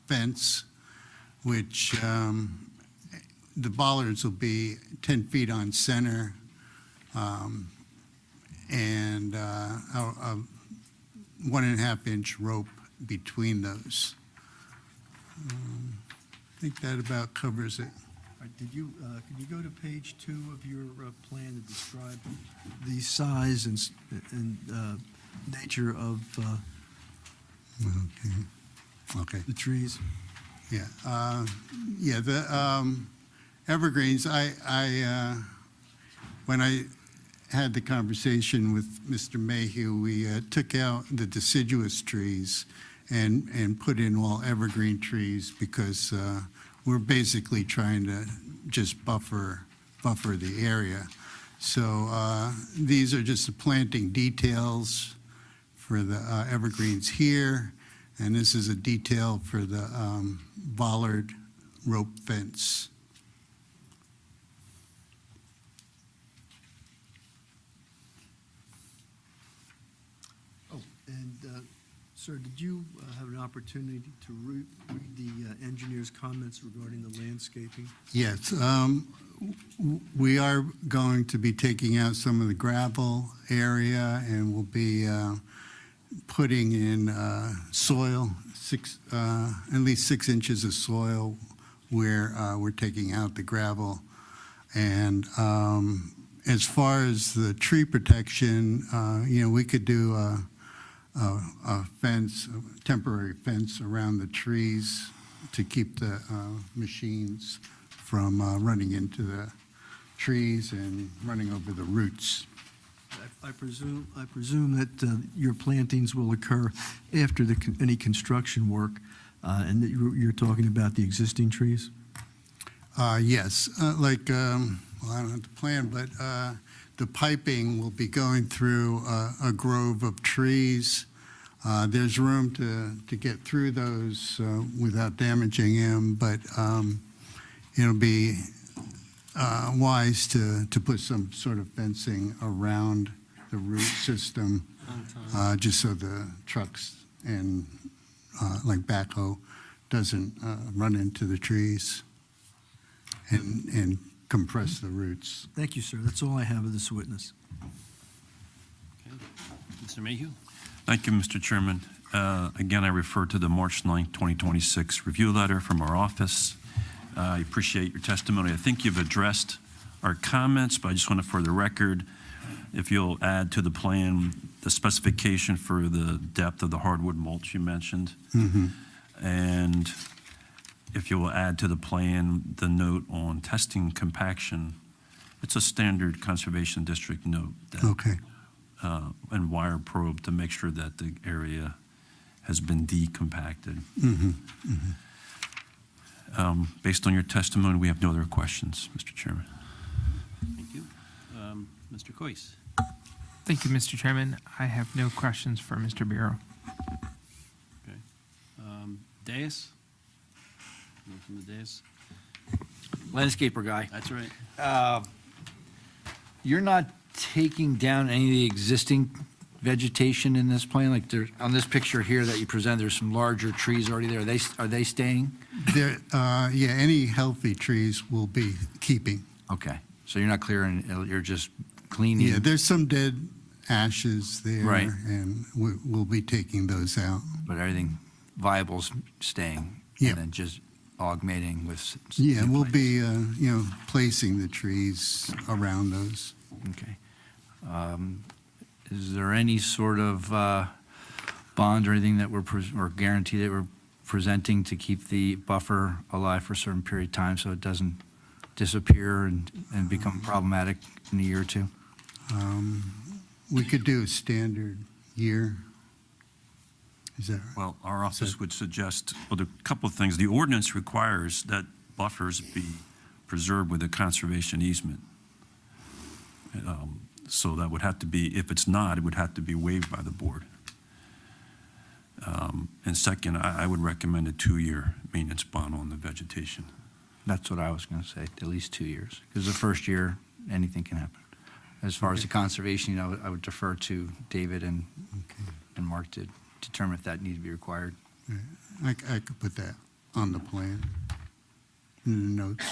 fence, which the bollards will be 10 feet on center, and a 1.5 inch rope between those. I think that about covers it. Could you go to page 2 of your plan to describe the size and nature of Okay. the trees? Yeah. Yeah, the evergreens, when I had the conversation with Mr. Mayhew, we took out the deciduous trees and put in all evergreen trees because we're basically trying to just buffer the area. So these are just the planting details for the evergreens here, and this is a detail for the bollard rope fence. Oh, and sir, did you have an opportunity to read the engineer's comments regarding the landscaping? Yes, we are going to be taking out some of the gravel area, and we'll be putting in soil, at least 6 inches of soil where we're taking out the gravel. And as far as the tree protection, we could do a fence, a temporary fence around the trees to keep the machines from running into the trees and running over the roots. I presume that your plantings will occur after any construction work, and that you're talking about the existing trees? Yes, I don't have the plan, but the piping will be going through a grove of trees. There's room to get through those without damaging them, but it'll be wise to put some sort of fencing around the root system, just so the trucks and like backhoe doesn't run into the trees and compress the roots. Thank you, sir. That's all I have of this witness. Okay. Mr. Mayhew? Thank you, Mr. Chairman. Again, I refer to the March 9th, 2026 review letter from our office. I appreciate your testimony. I think you've addressed our comments, but I just want to, for the record, if you'll add to the plan the specification for the depth of the hardwood mulch you mentioned. Mm-hmm. And if you will add to the plan the note on testing compaction. It's a standard conservation district note. That, Okay. and wire probe to make sure that the area has been decompacted. Mm-hmm. Mm-hmm. Based on your testimony, we have no other questions, Mr. Chairman. Thank you. Mr. Coyce? Thank you, Mr. Chairman. I have no questions for Mr. Bureau. Okay. Dais? Anyone from the dais? Landscaper guy. That's right. You're not taking down any of the existing vegetation in this plan? Like there, on this picture here that you present, there's some larger trees already there. Are they staying? Yeah, any healthy trees will be keeping. Okay, so you're not clearing, you're just cleaning? Yeah, there's some dead ashes there. Right. And we'll be taking those out. But everything viable's staying? Yeah. And then just augmenting with? Yeah, new we'll plants. be, placing the trees around those. Okay. Is there any sort of bond or anything that or guarantee that we're presenting to keep the buffer alive for a certain period of time so it doesn't disappear and become problematic in a year or two? We could do a standard year. Is that right? Well, our office would suggest, well, there are a couple of things. The ordinance requires that buffers be preserved with a conservation easement. So that would have to be, if it's not, it would have to be waived by the board. And second, I would recommend a 2-year maintenance bond on the vegetation. That's what I was going to say, at least 2 years. Because the first year, anything can happen. As far as the conservation, I would defer to David and Mark to determine if that needs to be required. I could put that on the plan, in the notes.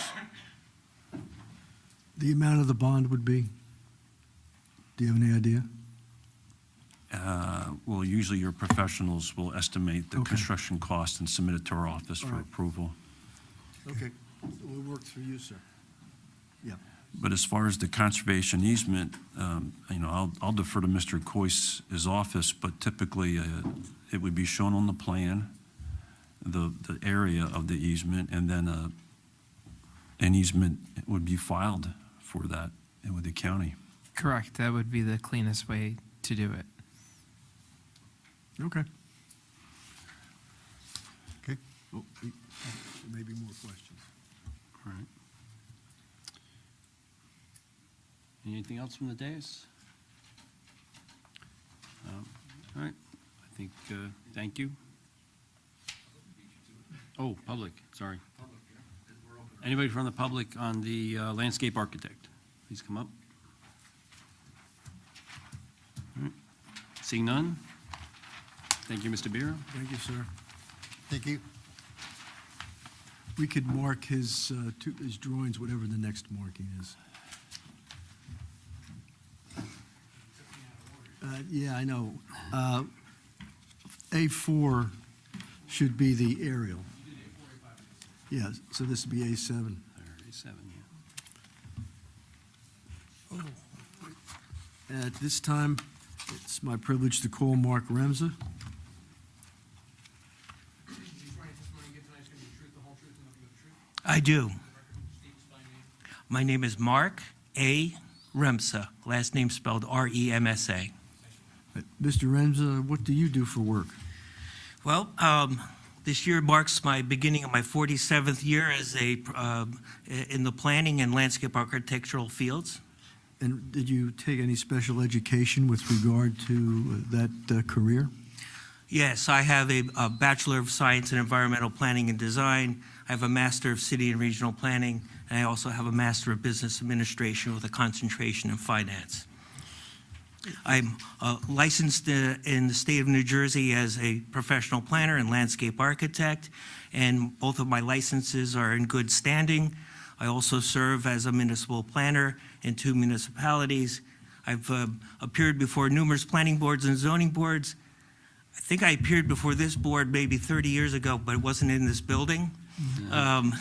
The amount of the bond would be? Do you have any idea? Well, usually your professionals will estimate the Okay. construction cost and submit it to our office for All right. approval. Okay, we'll work through you, sir. Yeah. But as far as the conservation easement, I'll defer to Mr. Coyce's office, but typically it would be shown on the plan, the area of the easement, and then an easement would be filed for that with the county. Correct. That would be the cleanest way to do it. Okay. Okay. Oh, maybe more questions. All right. Anything else from the dais? All right. I think, thank you. Oh, public, sorry. Anybody from the public on the landscape architect? Please come up. All right. Seeing none? Thank you, Mr. Beer. Thank you, sir. Thank you. We could mark his drawings, whatever the next marking is. Yeah, I know. A4 should be the aerial. Yeah, so this would be A7. 37, yeah. At this time, it's my privilege to call Mark Remza. I do. My name is Mark A. Remsa, last name spelled R-E-M-S-A. Mr. Remza, what do you do for work? Well, this year marks my beginning of my 47th year as in the planning and landscape architectural fields. And did you take any special education with regard to that career? Yes, I have a Bachelor of Science in Environmental Planning and Design. I have a Master of City and Regional Planning, and I also have a Master of Business Administration with a concentration in finance. I'm licensed in the state of New Jersey as a professional planner and landscape architect, and both of my licenses are in good standing. I also serve as a municipal planner in 2 municipalities. I've appeared before numerous planning boards and zoning boards. I think I appeared before this board maybe 30 years ago, but it wasn't in this building. And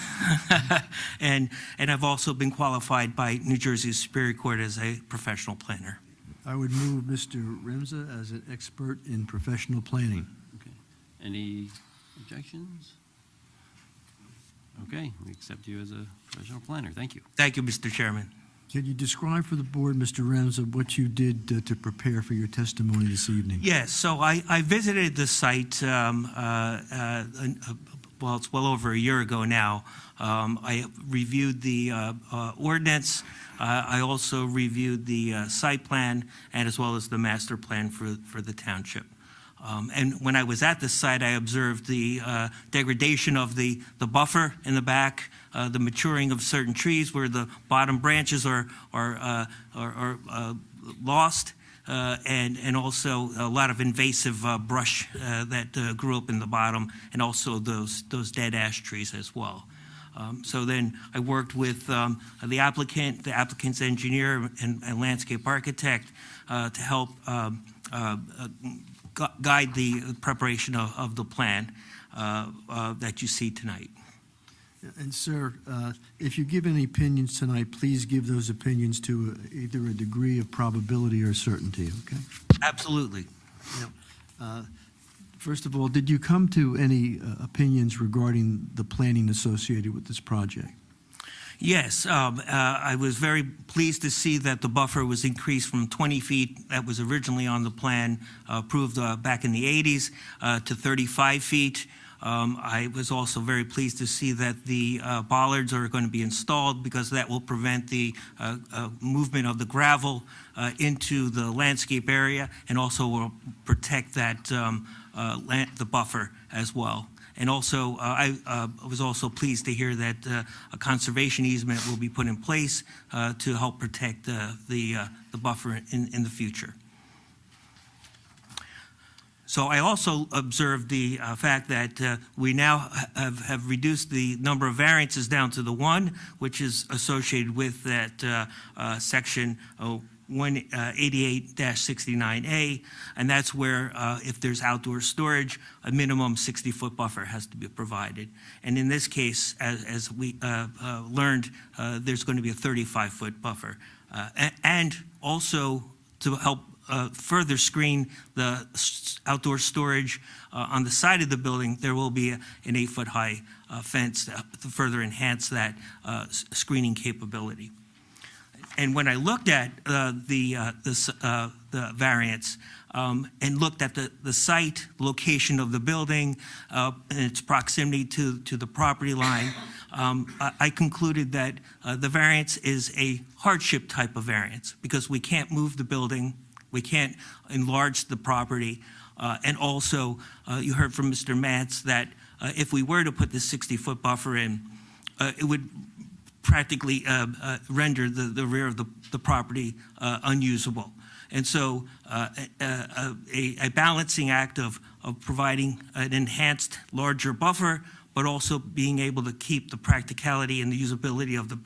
I've also been qualified by New Jersey Superior Court as a professional planner. I would move Mr. Remza as an expert in professional planning. Okay. Any objections? Okay, we accept you as a professional planner. Thank you. Thank you, Mr. Chairman. Can you describe for the board, Mr. Remza, what you did to prepare for your testimony this evening? Yes, so I visited the site, well, it's well over a year ago now. I reviewed the ordinance. I also reviewed the site plan and as well as the master plan for the township. And when I was at the site, I observed the degradation of the buffer in the back, the maturing of certain trees where the bottom branches are lost, and also a lot of invasive brush that grew up in the bottom, and also those dead ash trees as well. So then I worked with the applicant's engineer and landscape architect to help guide the preparation of the plan that you see tonight. And sir, if you give any opinions tonight, please give those opinions to either a degree of probability or certainty, okay? Absolutely. First of all, did you come to any opinions regarding the planning associated with this project? Yes, I was very pleased to see that the buffer was increased from 20 feet that was originally on the plan approved back in the 80s to 35 feet. I was also very pleased to see that the bollards are going to be installed because that will prevent the movement of the gravel into the landscape area and also will protect that the buffer as well. And also, I was also pleased to hear that a conservation easement will be put in place to help protect the buffer in the future. So I also observed the fact that we now have reduced the number of variances down to the one, which is associated with that section 188-69A, and that's where if there's outdoor storage, a minimum 60-foot buffer has to be provided. And in this case, as we learned, there's going to be a 35-foot buffer. And also to help further screen the outdoor storage on the side of the building, there will be an 8-foot high fence to further enhance that screening capability. And when I looked at the variance and looked at the site, location of the building, and its proximity to the property line, I concluded that the variance is a hardship type of variance because we can't move the building, we can't enlarge the property, and also you heard from Mr. Mance that if we were to put this 60-foot buffer in, it would practically render the rear of the property unusable. And so a balancing act of providing an enhanced larger buffer, but also being able to keep the practicality and the usability of the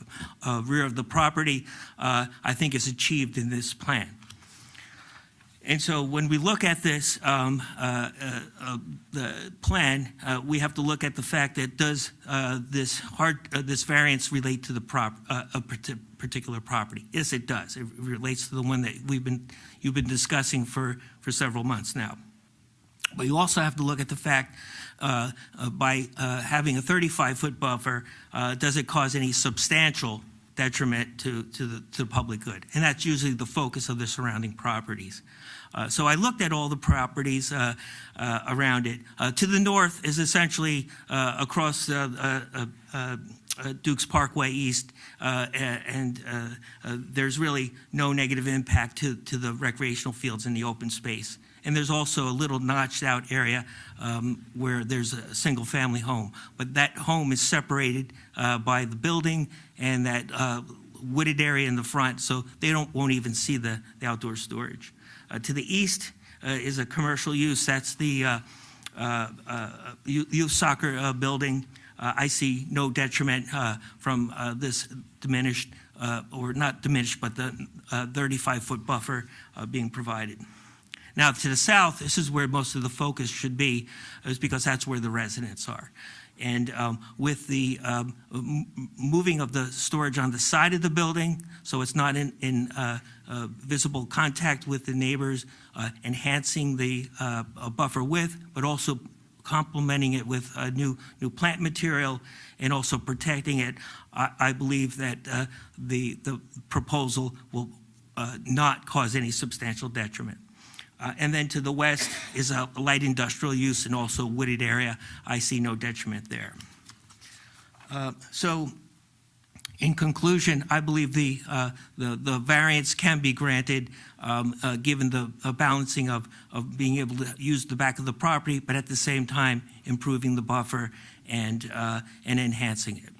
rear of the property, I think is achieved in this plan. And so when we look at this the plan, we have to look at the fact that does this variance relate to a particular property? Yes, it does. It relates to the one that you've been discussing for several months now. But you also have to look at the fact by having a 35-foot buffer, does it cause any substantial detriment to the public good? And that's usually the focus of the surrounding properties. So I looked at all the properties around it. To the north is essentially across Dukes Parkway East, and there's really no negative impact to the recreational fields in the open space. And there's also a little notched out area where there's a single family home. But that home is separated by the building and that wooded area in the front, so they won't even see the outdoor storage. To the east is a commercial use. That's the youth soccer building. I see no detriment from this diminished, or not diminished, but the 35-foot buffer being provided. Now, to the south, this is where most of the focus should be, is because that's where the residents are. And with the moving of the storage on the side of the building, so it's not in visible contact with the neighbors, enhancing the buffer width, but also complementing it with new plant material and also protecting it, I believe that the proposal will not cause any substantial detriment. And then to the west is a light industrial use and also wooded area. I see no detriment there. So in conclusion, I believe the variance can be granted given the balancing of being able to use the back of the property, but at the same time improving the buffer and enhancing it.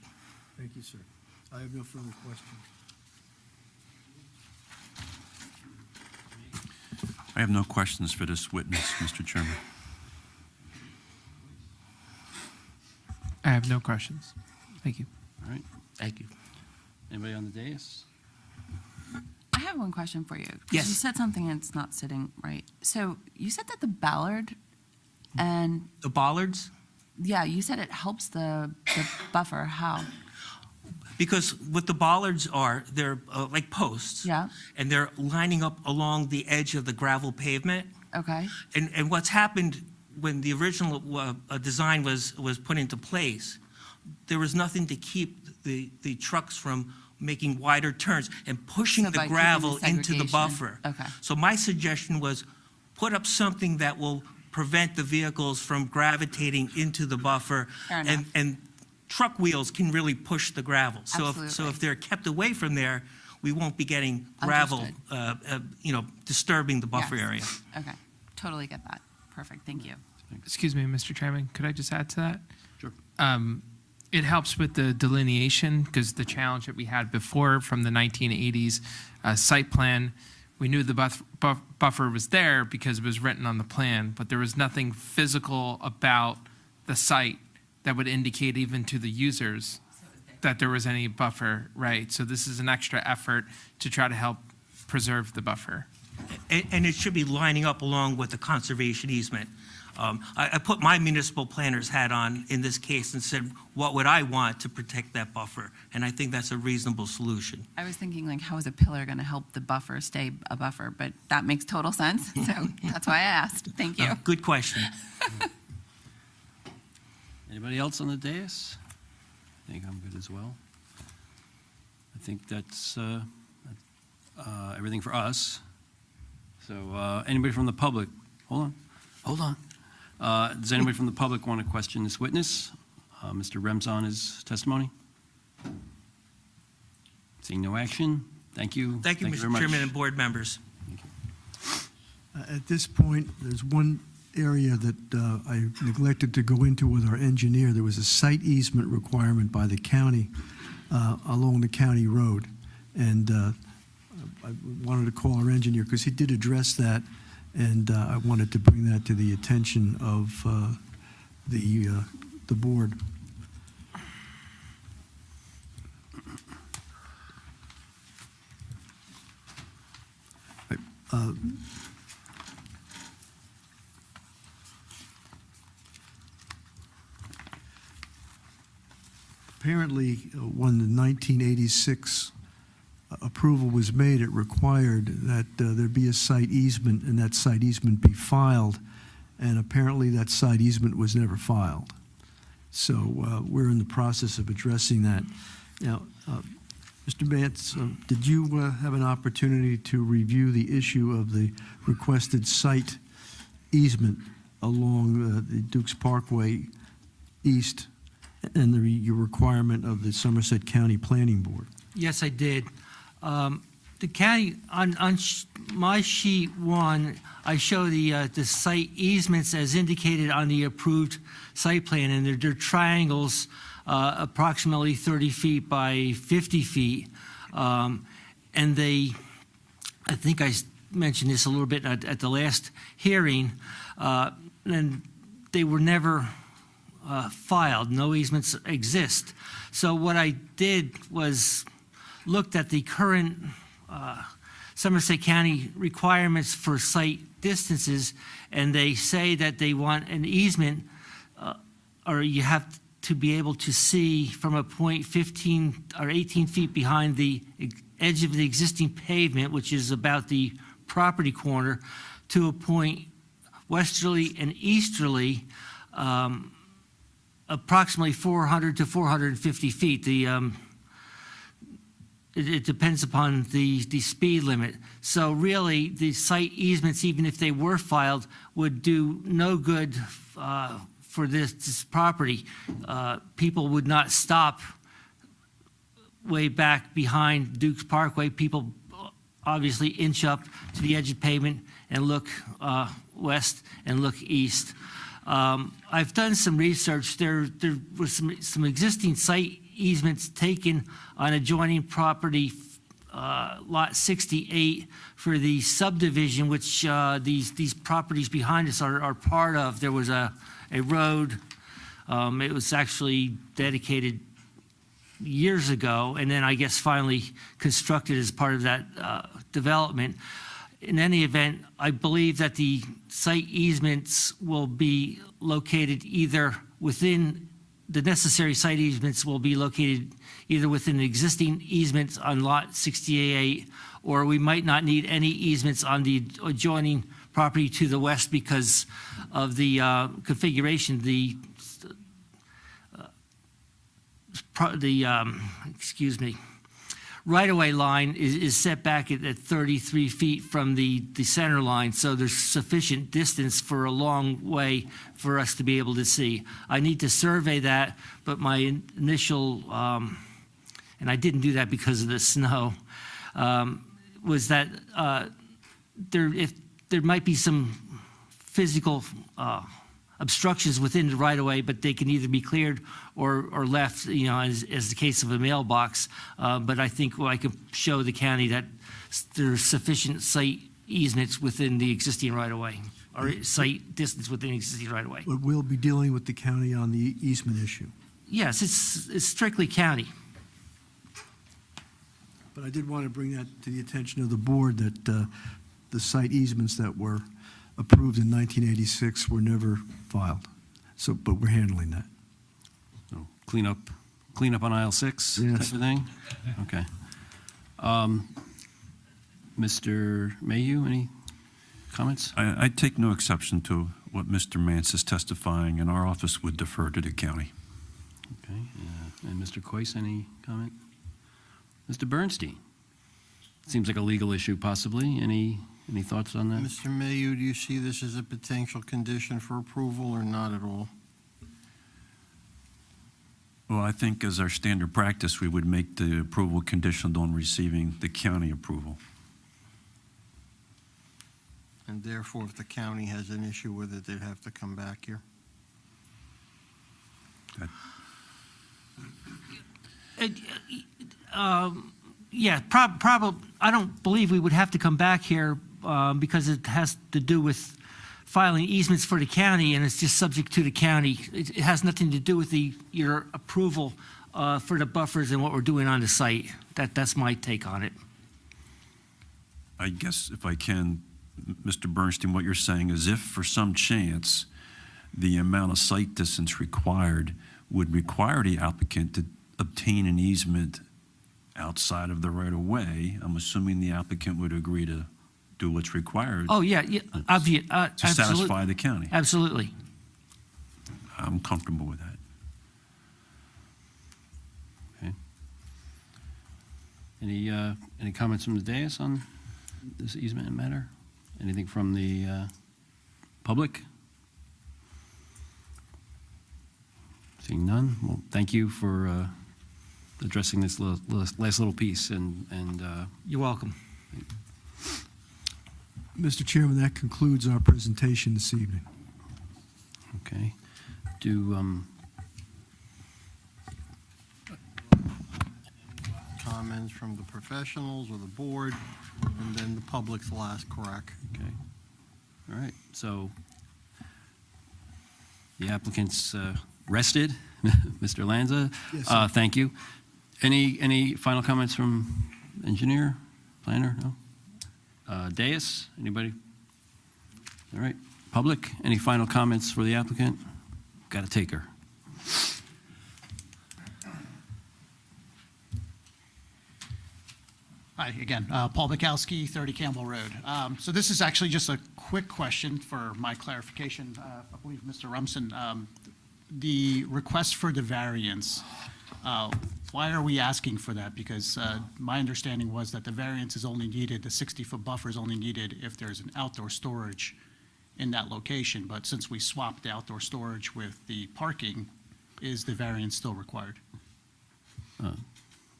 Thank you, sir. I have no further questions. I have no questions for this witness, Mr. Chairman. I have no questions. Thank you. All right. Thank you. Anybody on the dais? I have one question for you. 'Cause Yes. You said something and it's not sitting right. So you said that the Ballard and, The bollards? yeah, you said it helps the buffer. How? Because what the bollards are, they're like posts. Yeah. And they're lining up along the edge of the gravel pavement. Okay. And what's happened when the original design was put into place, there was nothing to keep the trucks from making wider turns and pushing So the by keeping gravel the into the segregation. buffer. Okay. So my suggestion was put up something that will prevent the vehicles from gravitating into the buffer. Fair enough. And truck wheels can really push the gravel. So Absolutely. if they're kept away from there, we won't be getting gravel, disturbing the buffer Yes. area. Okay. Totally get that. Perfect. Thank you. Excuse me, Mr. Chairman, could I just add to that? Sure. It helps with the delineation, because the challenge that we had before from the 1980s site plan, we knew the buffer was there because it was written on the plan, but there was nothing physical about the site that would indicate even to the users that there was any buffer, right? So this is an extra effort to try to help preserve the buffer. And it should be lining up along with the conservation easement. I put my municipal planner's hat on in this case and said, what would I want to protect that buffer? And I think that's a reasonable solution. I was thinking, like, how is a pillar going to help the buffer stay a buffer? But that makes total sense. So that's why I asked. Thank you. Good question. Anybody else on the dais? I think I'm good as well. I think that's everything for us. So anybody from the public? Hold on. Does anybody from the public want to question this witness? Mr. Rems on his testimony? Seeing no action, thank you. Thank you, very Mr. much. Chairman and board members. At this point, there's one area that I neglected to go into with our engineer. There was a site easement requirement by the county along the county road. And I wanted to call our engineer because he did address that, and I wanted to bring that to the attention of the board. Apparently, when the 1986 approval was made, it required that there be a site easement and that site easement be filed, and apparently that site easement was never filed. So we're in the process of addressing that. Now, Mr. Mance, did you have an opportunity to review the issue of the requested site easement along the Dukes Parkway East and your requirement of the Somerset County Planning Board? Yes, I did. The county, on my sheet 1, I show the site easements as indicated on the approved site plan, and they're triangles approximately 30 feet by 50 feet. And they, I think I mentioned this a little bit at the last hearing, and they were never filed. No easements exist. So what I did was looked at the current Somerset County requirements for site distances, and they say that they want an easement, or you have to be able to see from a point 15 or 18 feet behind the edge of the existing pavement, which is about the property corner, to a point westerly and easterly, approximately 400 to 450 feet. It depends upon the speed limit. So really, the site easements, even if they were filed, would do no good for this property. People would not stop way back behind Dukes Parkway. People obviously inch up to the edge of pavement and look west and look east. I've done some research. There was some existing site easements taken on adjoining property, lot 68, for the subdivision, which these properties behind us are part of. There was a road. It was actually dedicated years ago, and then I guess finally constructed as part of that development. In any event, I believe that the site easements will be located either within, the necessary site easements will be located either within the existing easements on lot 68, or we might not need any easements on the adjoining property to the west because of the configuration. The right-of-way line is set back at 33 feet from the center line, so there's sufficient distance for a long way for us to be able to see. I need to survey that, but my initial, and I didn't do that because of the snow, was that if there might be some physical obstructions within the right-of-way, but they can either be cleared or left, as the case of a mailbox. But I think I can show the county that there's sufficient site easements within the existing right-of-way, or site distance within the existing right-of-way. But we'll be dealing with the county on the easement issue. Yes, it's strictly county. But I did want to bring that to the attention of the board that the site easements that were approved in 1986 were never filed. So, but we're handling that. So clean up on aisle 6 Yes. type of thing? Okay. Mr. Mayhew, any comments? I take no exception to what Mr. Mance is testifying, and our office would defer to the county. Okay. And Mr. Coyce, any comment? Mr. Bernstein? Seems like a legal issue possibly. Any thoughts on that? Mr. Mayu, do you see this as a potential condition for approval or not at all? Well, I think as our standard practice, we would make the approval conditional on receiving the county approval. And therefore, if the county has an issue with it, they'd have to come back here? Yeah, probably. I don't believe we would have to come back here because it has to do with filing easements for the county, and it's just subject to the county. It has nothing to do with your approval for the buffers and what we're doing on the site. That's my take on it. I guess if I can, Mr. Bernstein, what you're saying is if for some chance the amount of site distance required would require the applicant to obtain an easement outside of the right-of-way, I'm assuming the applicant would agree to do what's required Oh, yeah, yeah, to absolutely. satisfy the county. Absolutely. I'm comfortable with that. Any comments from the dais on this easement matter? Anything from the public? Seeing none, well, thank you for addressing this last little piece, and You're welcome. Mr. Chairman, that concludes our presentation this evening. okay. Do, Comments from the professionals or the board, and then the public's last, correct? okay, all right, so the applicant's rested, Mr. Lanza. Yes, sir. Thank you. Any final comments from engineer, planner? No? Dais, anybody? All right, public, any final comments for the applicant? Got a taker. Hi, again, Paul Bukowski, 30 Campbell Road. So this is actually just a quick question for my clarification. I believe Mr. Rumson, the request for the variance, why are we asking for that? Because my understanding was that the variance is only needed, the 60-foot buffer is only needed if there's an outdoor storage in that location. But since we swapped the outdoor storage with the parking, is the variance still required?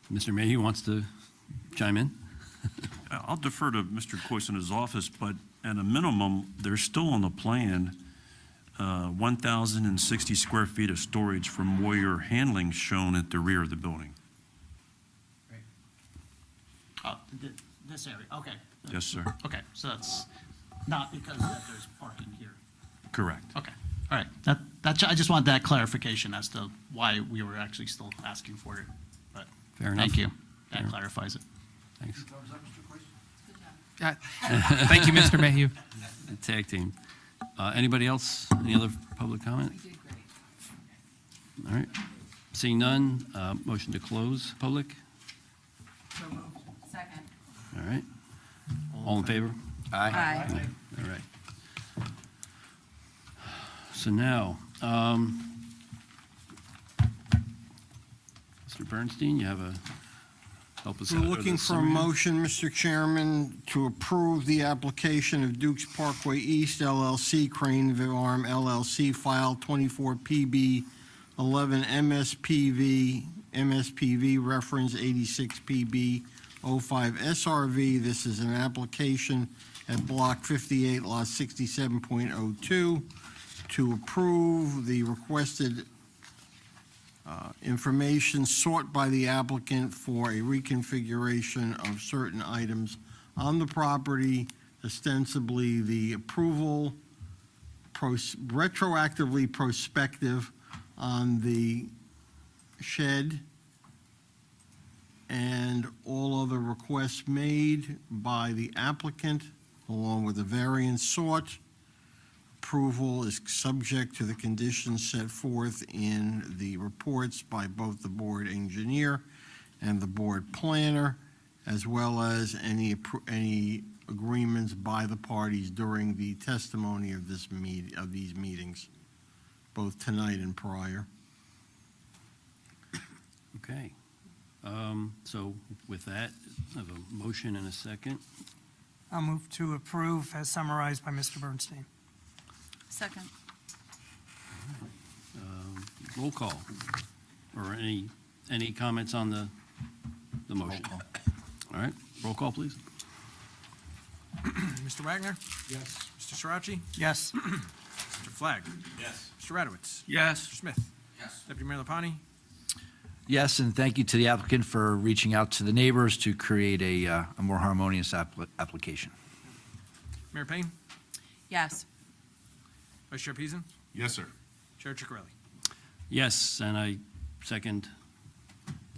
Mr. Mayhew wants to chime in? I'll defer to Mr. Coyce in his office, but at a minimum, there's still on the plan 1,060 square feet of storage for mower handling shown at the rear of the building. Oh, this area, okay. Yes, sir. Okay, so that's not because that there's parking here. Correct. Okay, all right. I just want that clarification as to why we were actually still asking for it. But Fair enough. thank you. That Fair. clarifies it. Thanks. Thank you, Mr. Mayhew. Tag team. Anybody else? Any other public comment? All right. Seeing none, motion to close public? Second. All right. All in favor? Aye. All right. So now, Mr. Bernstein, you have a, help us out. We're with looking a for a summary? motion, Mr. Chairman, to approve the application of Dukes Parkway East LLC, Crane Farm LLC, file 24 PB 11 MSPV reference 86 PB 05 SRV. This is an application at Block 58, Lot 67.02, to approve the requested information sought by the applicant for a reconfiguration of certain items on the property, ostensibly the approval retroactively prospective on the shed, and all other requests made by the applicant, along with the variance sought. Approval is subject to the conditions set forth in the reports by both the board engineer and the board planner, as well as any agreements by the parties during the testimony of these meetings, both tonight and prior. Okay. So with that, I have a motion and a second. I'll move to approve as summarized by Mr. Bernstein. Second. Roll call. Or any comments on the motion? All right, roll call, please. Mr. Wagner? Yes. Mr. Sirachi? Yes. Mr. Flagg? Yes. Mr. Radowitz? Yes. Mr. Smith? Yes. Deputy Mayor Lapani? Yes, and thank you to the applicant for reaching out to the neighbors to create a more harmonious application. Mayor Payne? Yes. Vice Chair Peason? Yes, sir. Chair Ciccarelli? Yes, and I second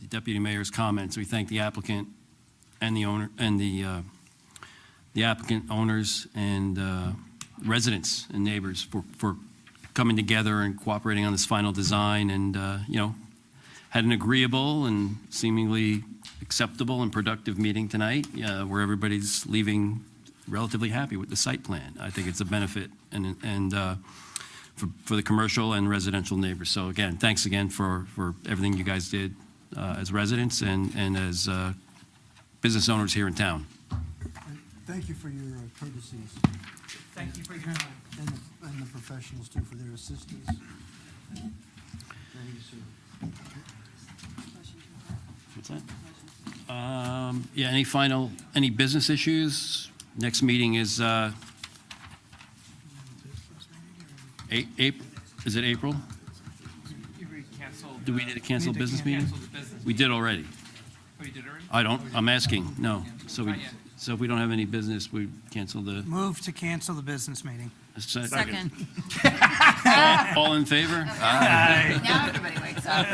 the deputy mayor's comments. We thank the applicant and the owner and the the applicant owners and residents and neighbors for coming together and cooperating on this final design and, had an agreeable and seemingly acceptable and productive meeting tonight where everybody's leaving relatively happy with the site plan. I think it's a benefit and for the commercial and residential neighbors. So again, thanks again for everything you guys did as residents and as business owners here in town. Thank you for your courtesies. Thank you for your time. And the professionals, too, for their assistance. Thank you, sir. What's that? Any business issues? Next meeting is April. Is it April? Do we need to cancel business meeting? We did already. Oh, you did already? I'm asking, no. So Not yet. so if we don't have any business, we cancel the Move to cancel the business meeting. Second. All in favor? Now everybody wakes up.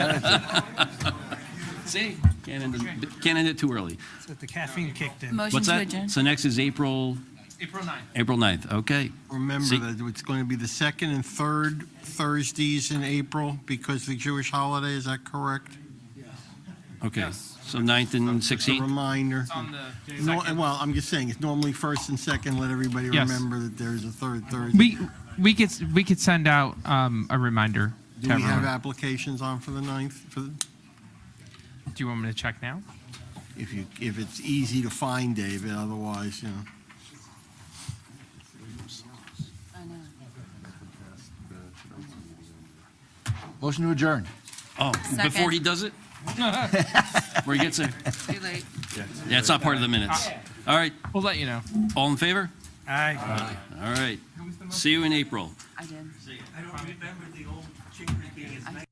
See, can't end it too early. So the caffeine kicked in. Motion What's to that? adjourn. So next is April April 9th. 9th, okay. Remember See- that it's going to be the second and third Thursdays in April because of the Jewish holiday, is that correct? Okay, Yes. so 9th and Just a 16th? reminder. It's on the No, second. well, I'm just saying, it's normally first and second, let everybody Yes. remember that there's a third Thursday. We could send out a reminder Do to we have everyone. applications on for the 9th? Do you want me to check now? If it's easy to find, David, otherwise, I know. Motion to adjourn. Oh, before Second. he does it? Before he gets there? Too late. Yeah, it's not part of the minutes. All right, We'll let you know. all in favor? Aye. All right. See you in April. I did. I don't remember the old chickens being as nice.